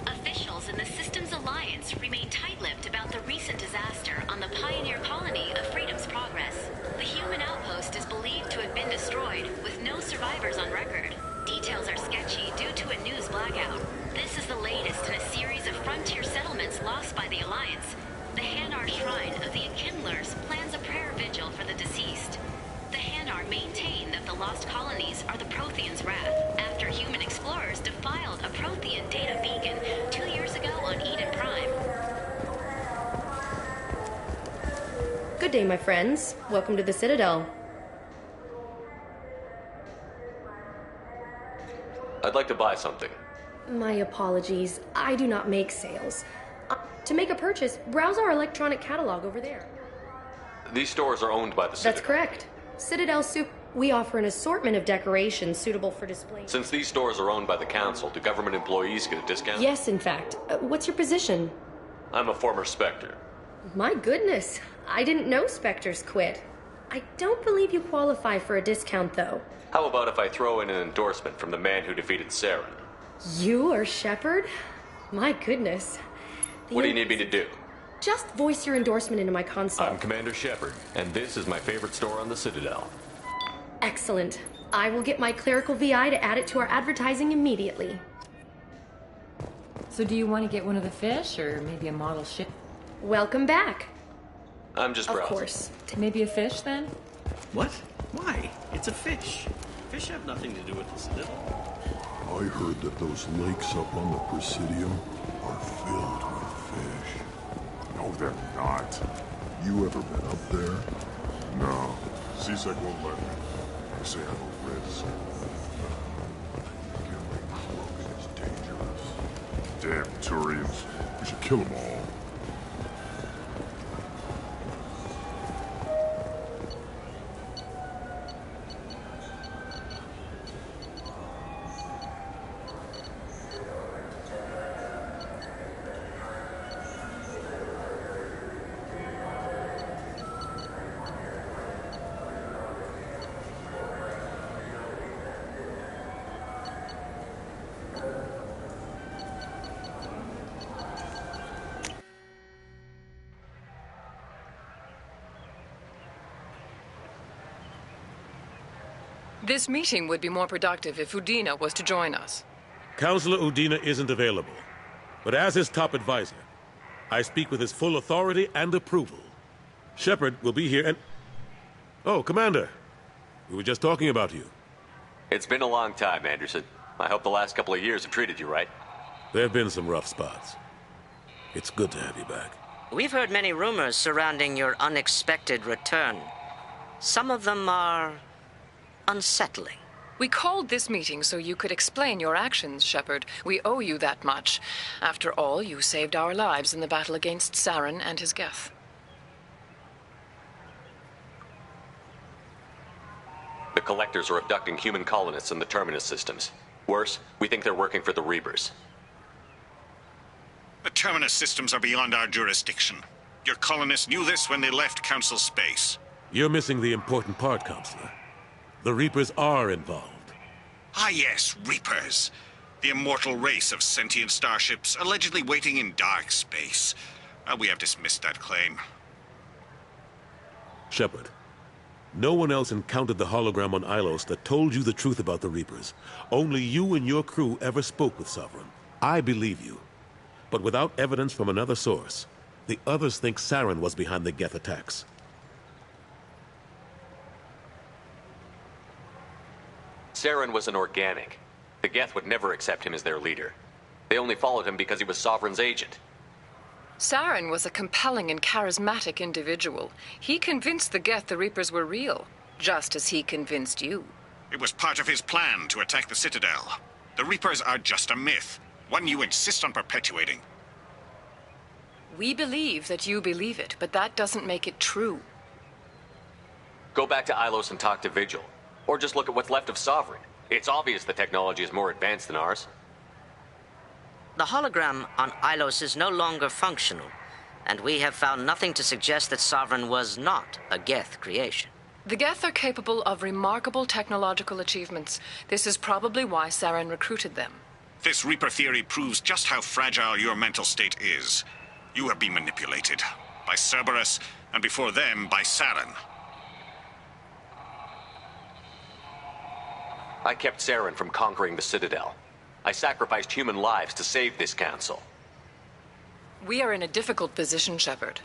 Officials in the Systems Alliance remain tight-lipped about the recent disaster on the pioneer colony of Freedom's Progress. The human outpost is believed to have been destroyed, with no survivors on record. Details are sketchy due to a news blackout. This is the latest in a series of frontier settlements lost by the Alliance. The Hanar Shrine of the Enkindlers plans a prayer vigil for the deceased. The Hanar maintain that the lost colonies are the Protheans' wrath, after human explorers defiled a Prothean data beacon 2 years ago on Eden Prime. Good day, my friends. Welcome to the Citadel. I'd like to buy something. My apologies. I do not make sales. To make a purchase, browse our electronic catalog over there. These stores are owned by the Citadel. That's correct. Citadel Soup. We offer an assortment of decorations suitable for display. Since these stores are owned by the Council, do government employees get a discount? Yes, in fact. What's your position? I'm a former Spectre. My goodness. I didn't know Spectres quit. I don't believe you qualify for a discount, though. How about if I throw in an endorsement from the man who defeated Saren? You are Shepard? My goodness. What do you need me to do? Just voice your endorsement into my console. I'm Commander Shepard, and this is my favorite store on the Citadel. Excellent. I will get my clerical VI to add it to our advertising immediately. So do you want to get one of the fish, or maybe a model ship? Welcome back. I'm just browsing. Of course. Maybe a fish, then? What? Why? It's a fish. Fish have nothing to do with the Citadel. I heard that those lakes up on the Presidium are filled with fish. No, they're not. You ever been up there? No. CSEC won't let me. They say I'm a risk. Getting close is dangerous. Damn Turians. We should kill them all. This meeting would be more productive if Udina was to join us. Councillor Udina isn't available, but as his top advisor, I speak with his full authority and approval. Shepard will be here and... Oh, Commander. We were just talking about you. It's been a long time, Anderson. I hope the last couple of years have treated you right. There have been some rough spots. It's good to have you back. We've heard many rumors surrounding your unexpected return. Some of them are unsettling. We called this meeting so you could explain your actions, Shepard. We owe you that much. After all, you saved our lives in the battle against Saren and his Geth. The Collectors are abducting human colonists in the Terminus systems. Worse, we think they're working for the Reapers. The Terminus systems are beyond our jurisdiction. Your colonists knew this when they left Council space. You're missing the important part, Counselor. The Reapers are involved. Ah yes, Reapers. The immortal race of sentient starships allegedly waiting in dark space. We have dismissed that claim. Shepard, no one else encountered the hologram on Ilos that told you the truth about the Reapers. Only you and your crew ever spoke with Sovereign. I believe you. But without evidence from another source, the others think Saren was behind the Geth attacks. Saren was an organic. The Geth would never accept him as their leader. They only followed him because he was Sovereign's agent. Saren was a compelling and charismatic individual. He convinced the Geth the Reapers were real, just as he convinced you. It was part of his plan to attack the Citadel. The Reapers are just a myth, one you insist on perpetuating. We believe that you believe it, but that doesn't make it true. Go back to Ilos and talk to Vigil. Or just look at what's left of Sovereign. It's obvious the technology is more advanced than ours. The hologram on Ilos is no longer functional, and we have found nothing to suggest that Sovereign was not a Geth creation. The Geth are capable of remarkable technological achievements. This is probably why Saren recruited them. This Reaper theory proves just how fragile your mental state is. You have been manipulated. By Cerberus, and before them, by Saren. I kept Saren from conquering the Citadel. I sacrificed human lives to save this council. We are in a difficult position, Shepard.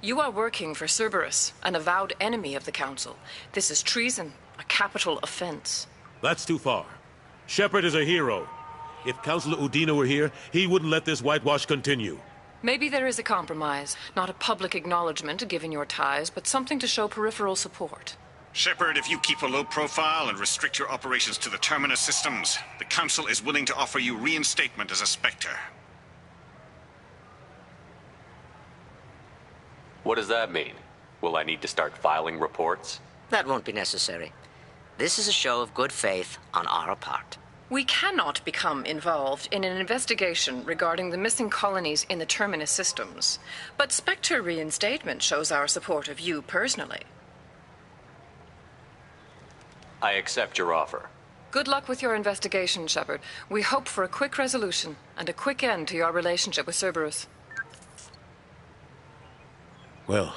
You are working for Cerberus, an avowed enemy of the Council. This is treason, a capital offense. That's too far. Shepard is a hero. If Councilor Udina were here, he wouldn't let this whitewash continue. Maybe there is a compromise. Not a public acknowledgement given your ties, but something to show peripheral support. Shepard, if you keep a low profile and restrict your operations to the Terminus systems, the Council is willing to offer you reinstatement as a Spectre. What does that mean? Will I need to start filing reports? That won't be necessary. This is a show of good faith on our part. We cannot become involved in an investigation regarding the missing colonies in the Terminus systems, but Spectre reinstatement shows our support of you personally. I accept your offer. Good luck with your investigation, Shepard. We hope for a quick resolution and a quick end to your relationship with Cerberus. Well,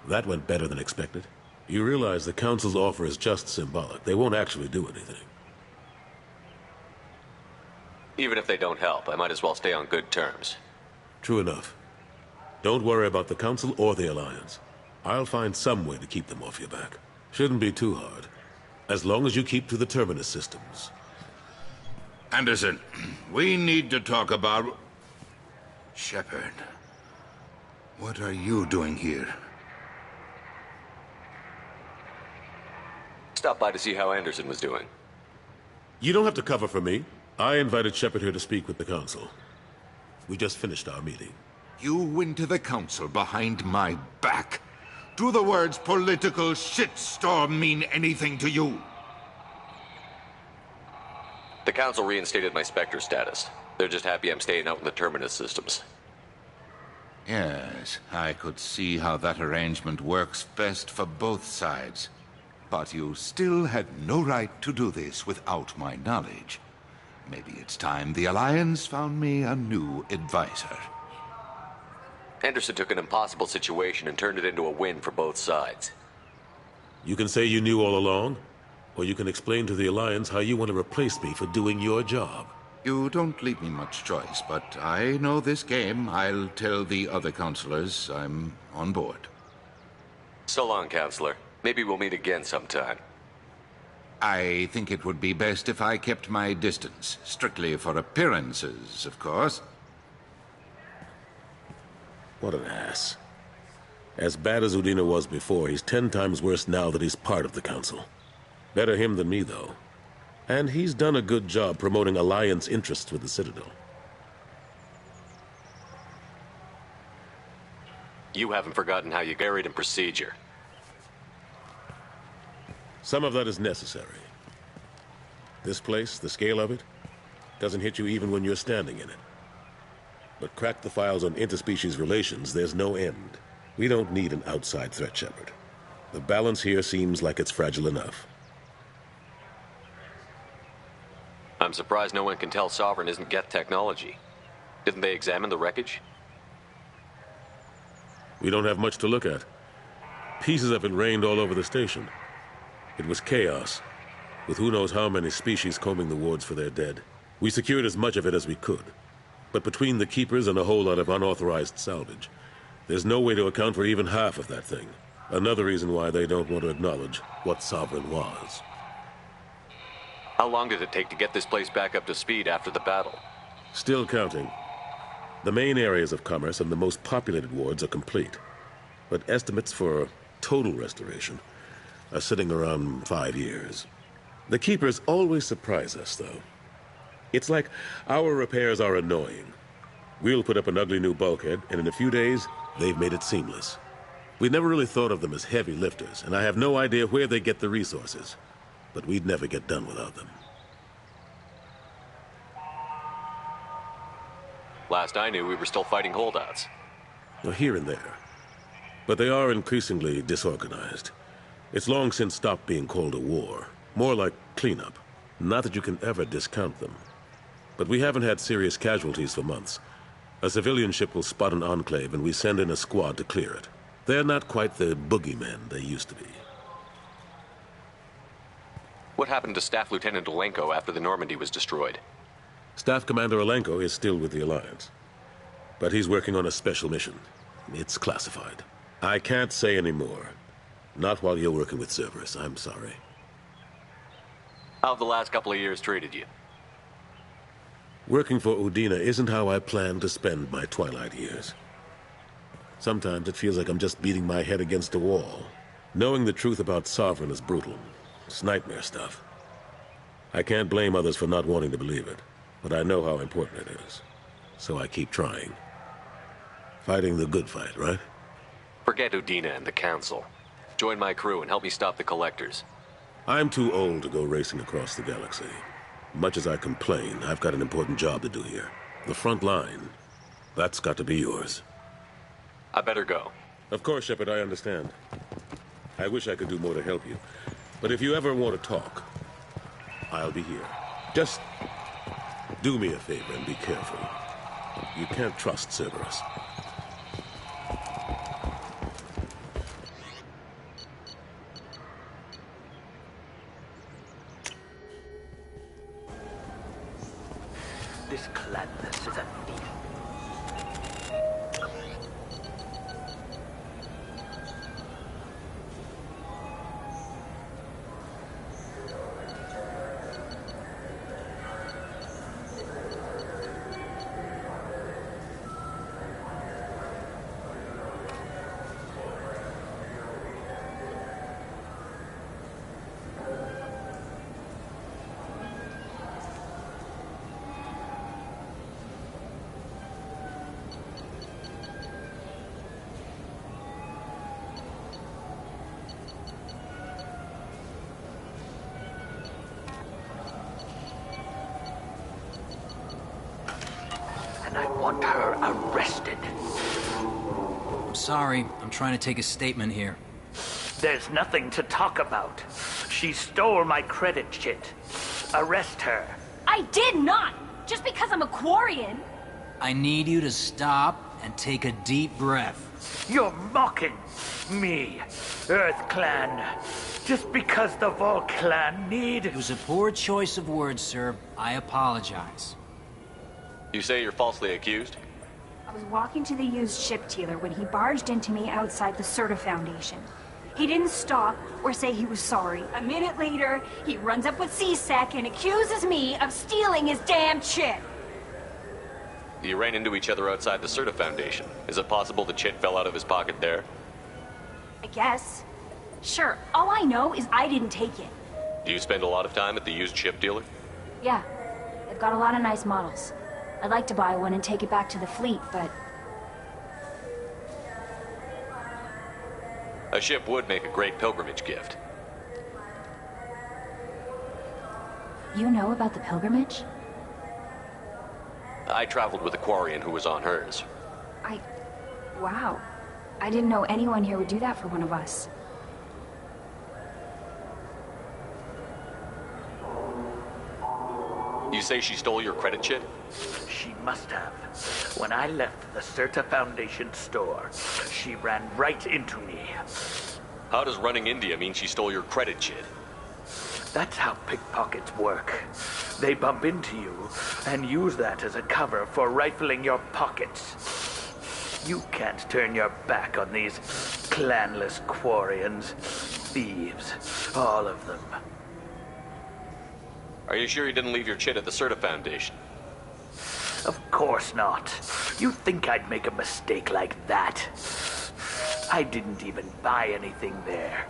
that went better than expected. You realize the Council's offer is just symbolic. They won't actually do anything. Even if they don't help, I might as well stay on good terms. True enough. Don't worry about the Council or the Alliance. I'll find some way to keep them off your back. Shouldn't be too hard. As long as you keep to the Terminus systems. Anderson, we need to talk about... Shepard. What are you doing here? Stop by to see how Anderson was doing. You don't have to cover for me. I invited Shepard here to speak with the Council. We just finished our meeting. You went to the Council behind my back. Do the words political shitstorm mean anything to you? The Council reinstated my Spectre status. They're just happy I'm staying out in the Terminus systems. Yes, I could see how that arrangement works best for both sides. But you still had no right to do this without my knowledge. Maybe it's time the Alliance found me a new advisor. Anderson took an impossible situation and turned it into a win for both sides. You can say you knew all along, or you can explain to the Alliance how you want to replace me for doing your job. You don't leave me much choice, but I know this game. I'll tell the other counselors I'm on board. So long, Counselor. Maybe we'll meet again sometime. I think it would be best if I kept my distance. Strictly for appearances, of course. What an ass. As bad as Udina was before, he's 10 times worse now that he's part of the Council. Better him than me, though. And he's done a good job promoting Alliance interests with the Citadel. You haven't forgotten how you buried in procedure. Some of that is necessary. This place, the scale of it, doesn't hit you even when you're standing in it. But crack the files on interspecies relations, there's no end. We don't need an outside threat, Shepard. The balance here seems like it's fragile enough. I'm surprised no one can tell Sovereign isn't Geth technology. Didn't they examine the wreckage? We don't have much to look at. Pieces of it rained all over the station. It was chaos, with who knows how many species combing the wards for their dead. We secured as much of it as we could. But between the Keepers and a whole lot of unauthorized salvage, there's no way to account for even half of that thing. Another reason why they don't want to acknowledge what Sovereign was. How long did it take to get this place back up to speed after the battle? Still counting. The main areas of commerce and the most populated wards are complete. But estimates for total restoration are sitting around 5 years. The Keepers always surprise us, though. It's like our repairs are annoying. We'll put up an ugly new bulkhead, and in a few days, they've made it seamless. We never really thought of them as heavy lifters, and I have no idea where they get the resources. But we'd never get done without them. Last I knew, we were still fighting holdouts. Well, here and there. But they are increasingly disorganized. It's long since stopped being called a war. More like cleanup. Not that you can ever discount them. But we haven't had serious casualties for months. A civilian ship will spot an enclave and we send in a squad to clear it. They're not quite the boogeymen they used to be. What happened to Staff Lieutenant Olenko after the Normandy was destroyed? Staff Commander Olenko is still with the Alliance. But he's working on a special mission. It's classified. I can't say any more. Not while you're working with Cerberus, I'm sorry. How have the last couple of years treated you? Working for Udina isn't how I plan to spend my twilight years. Sometimes it feels like I'm just beating my head against a wall. Knowing the truth about Sovereign is brutal. It's nightmare stuff. I can't blame others for not wanting to believe it, but I know how important it is. So I keep trying. Fighting the good fight, right? Forget Udina and the Council. Join my crew and help me stop the Collectors. I'm too old to go racing across the galaxy. Much as I complain, I've got an important job to do here. The front line. That's got to be yours. I better go. Of course, Shepard, I understand. I wish I could do more to help you. But if you ever want to talk, I'll be here. Just do me a favor and be careful. You can't trust Cerberus. This Cladness is a thief. I want her arrested. I'm sorry. I'm trying to take a statement here. There's nothing to talk about. She stole my credit chit. Arrest her. I did not! Just because I'm a Quarian! I need you to stop and take a deep breath. You're mocking me, Earth Clan. Just because the Vol Clan need... It was a poor choice of words, sir. I apologize. You say you're falsely accused? I was walking to the used ship dealer when he barged into me outside the Serta Foundation. He didn't stop or say he was sorry. A minute later, he runs up with C-Sec and accuses me of stealing his damn chip. You ran into each other outside the Serta Foundation. Is it possible the chit fell out of his pocket there? I guess. Sure, all I know is I didn't take it. Do you spend a lot of time at the used ship dealer? Yeah, they've got a lot of nice models. I'd like to buy one and take it back to the fleet, but... A ship would make a great pilgrimage gift. You know about the pilgrimage? I traveled with a Quarian who was on hers. Wow. I didn't know anyone here would do that for one of us. You say she stole your credit chit? She must have. When I left the Serta Foundation store, she ran right into me. How does running India mean she stole your credit chit? That's how pickpockets work. They bump into you and use that as a cover for rifling your pockets. You can't turn your back on these clanless Quarians. Thieves, all of them. Are you sure you didn't leave your chit at the Serta Foundation? Of course not. You think I'd make a mistake like that? I didn't even buy anything there.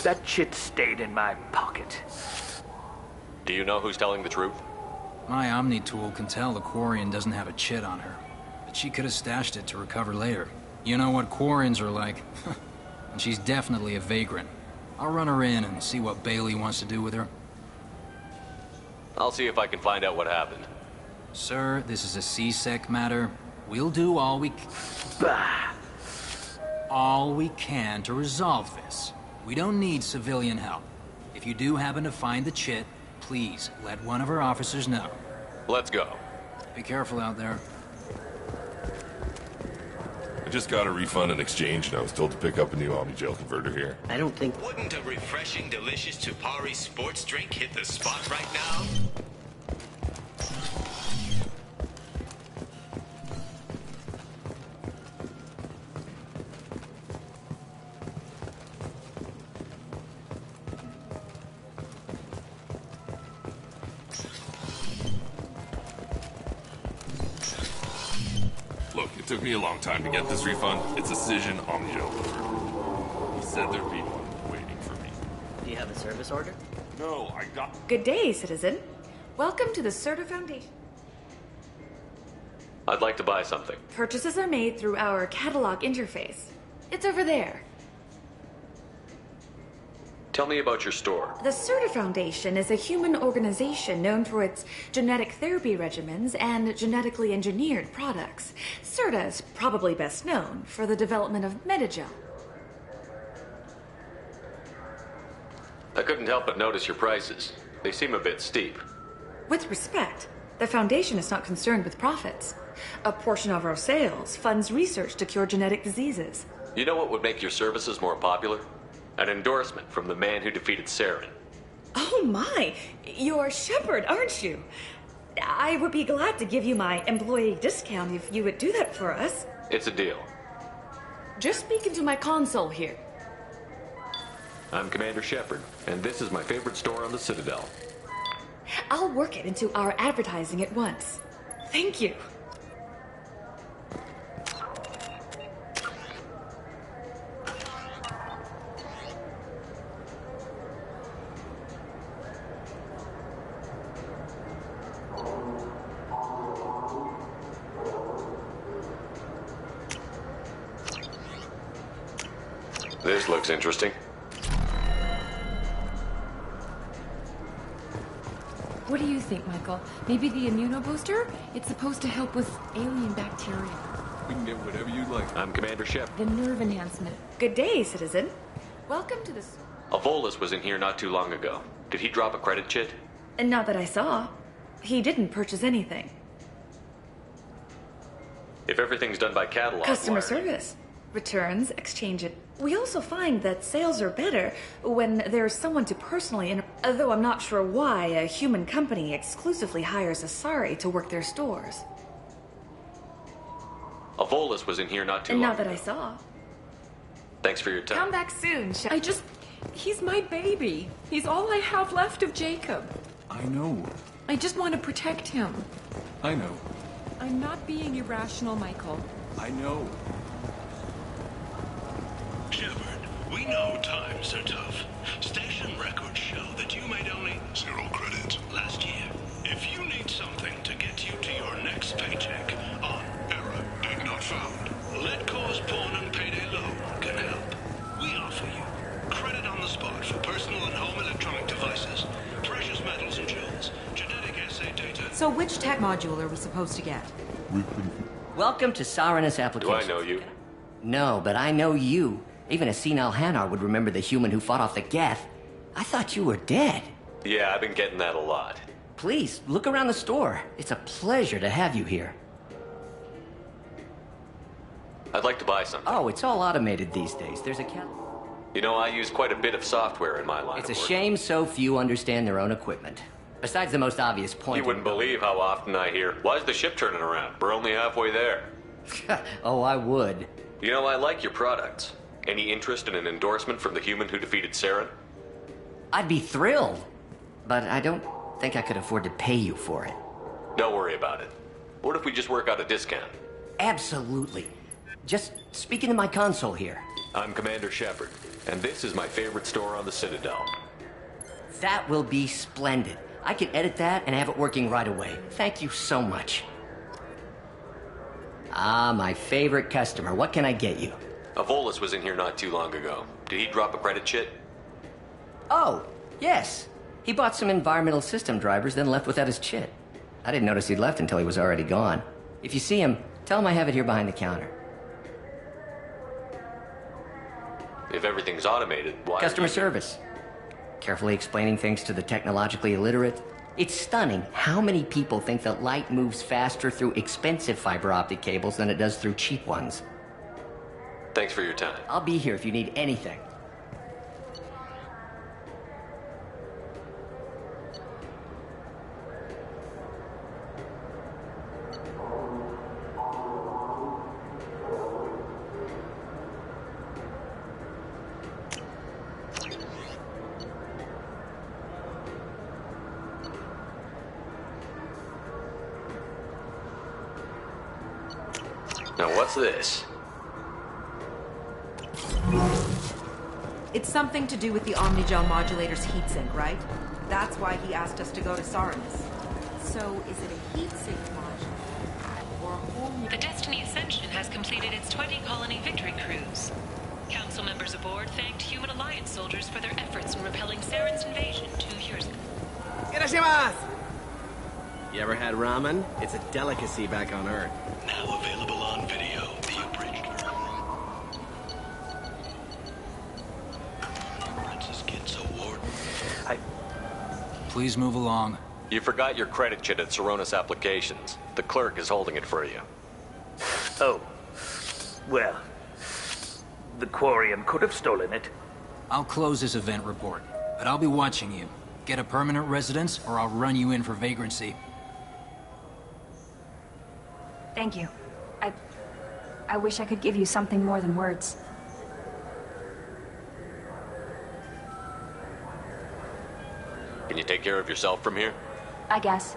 That chit stayed in my pocket. Do you know who's telling the truth? My Omni tool can tell the Quarian doesn't have a chit on her, but she could have stashed it to recover later. You know what Quarians are like. And she's definitely a vagrant. I'll run her in and see what Bailey wants to do with her. I'll see if I can find out what happened. Sir, this is a C-Sec matter. We'll do all we can to resolve this. We don't need civilian help. If you do happen to find the chit, please let one of our officers know. Let's go. Be careful out there. I just got a refund and exchange, and I was told to pick up a new Omni-Gel converter here. I don't think... Wouldn't a refreshing, delicious Tupari sports drink hit the spot right now? Look, it took me a long time to get this refund. It's a Cision Omni-Gel converter. He said there'd be one waiting for me. Do you have a service order? No, I got... Good day, citizen. Welcome to the Serta Foundation. I'd like to buy something. Purchases are made through our catalog interface. It's over there. Tell me about your store. The Serta Foundation is a human organization known for its genetic therapy regimens and genetically engineered products. Serta is probably best known for the development of Medigel. I couldn't help but notice your prices. They seem a bit steep. With respect, the Foundation is not concerned with profits. A portion of our sales funds research to cure genetic diseases. You know what would make your services more popular? An endorsement from the man who defeated Saren. Oh my! You're Shepard, aren't you? I would be glad to give you my employee discount if you would do that for us. It's a deal. Just speak into my console here. I'm Commander Shepard, and this is my favorite store on the Citadel. I'll work it into our advertising at once. Thank you. This looks interesting. What do you think, Michael? Maybe the immunobooster? It's supposed to help with alien bacteria. We can get whatever you like. I'm Commander Shepard. The nerve enhancement. Good day, citizen. Welcome to the... Avolas was in here not too long ago. Did he drop a credit chit? Not that I saw. He didn't purchase anything. If everything's done by catalog, Customer why- service. Returns, exchange it. We also find that sales are better when there's someone to personally though I'm not sure why a human company exclusively hires Asari to work their stores. Avolas was in here not too long Not that ago. I saw. Thanks for your time. Come back soon, he's my baby. He's all I have left of Jacob. I know. I just want to protect him. I know. I'm not being irrational, Michael. I know. Shepard, we know times are tough. Station records show that you made only 0 credits last year. If you need something to get you to your next paycheck on error did not found, Let Cause Pawn and Payday Loan can help. We offer you credit on the spot for personal and home electronic devices, precious metals and jewels, genetic assay data. So which tech module are we supposed to get? Welcome to Saranus Do Applications. I know you? No, but I know you. Even a senile Hanar would remember the human who fought off the Geth. I thought you were dead. Yeah, I've been getting that a lot. Please, look around the store. It's a pleasure to have you here. I'd like to buy something. Oh, it's all automated these days. There's a You know, I use quite a bit of software in my line It's a of work. shame so few understand their own equipment. Besides the most obvious point. You wouldn't believe how often I hear, "Why's the ship turning around? We're only halfway there." Oh, I would. You know, I like your products. Any interest in an endorsement from the human who defeated Saren? I'd be thrilled. But I don't think I could afford to pay you for it. Don't worry about it. What if we just work out a discount? Absolutely. Just speak into my console here. I'm Commander Shepard, and this is my favorite store on the Citadel. That will be splendid. I can edit that and have it working right away. Thank you so much. Ah, my favorite customer. What can I get you? Avolis was in here not too long ago. Did he drop a credit chit? Oh, yes. He bought some environmental system drivers, then left without his chit. I didn't notice he'd left until he was already gone. If you see him, tell him I have it here behind the counter. If everything's automated, why... Customer service. Carefully explaining things to the technologically illiterate. It's stunning how many people think that light moves faster through expensive fiber optic cables than it does through cheap ones. Thanks for your time. I'll be here if you need anything. Now what's this? It's something to do with the Omnigel modulator's heatsink, right? That's why he asked us to go to Saranus. So, is it a heatsink modulator? Or a whole new... The Destiny Ascension has completed its 20-colony victory cruise. Council members aboard thanked Human Alliance soldiers for their efforts in repelling Saren's invasion 2 years ago. Irashimasu! You ever had ramen? It's a delicacy back on Earth. Now available on video, the abridged version. Princess gets award. Please move along. You forgot your credit chit at Saronis Applications. The clerk is holding it for you. Oh. Well, the Quarian could have stolen it. I'll close this event report, but I'll be watching you. Get a permanent residence, or I'll run you in for vagrancy. Thank you. I wish I could give you something more than words. Can you take care of yourself from here? I guess.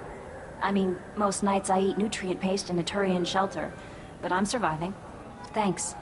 I mean, most nights I eat nutrient paste in a Turian shelter, but I'm surviving. Thanks.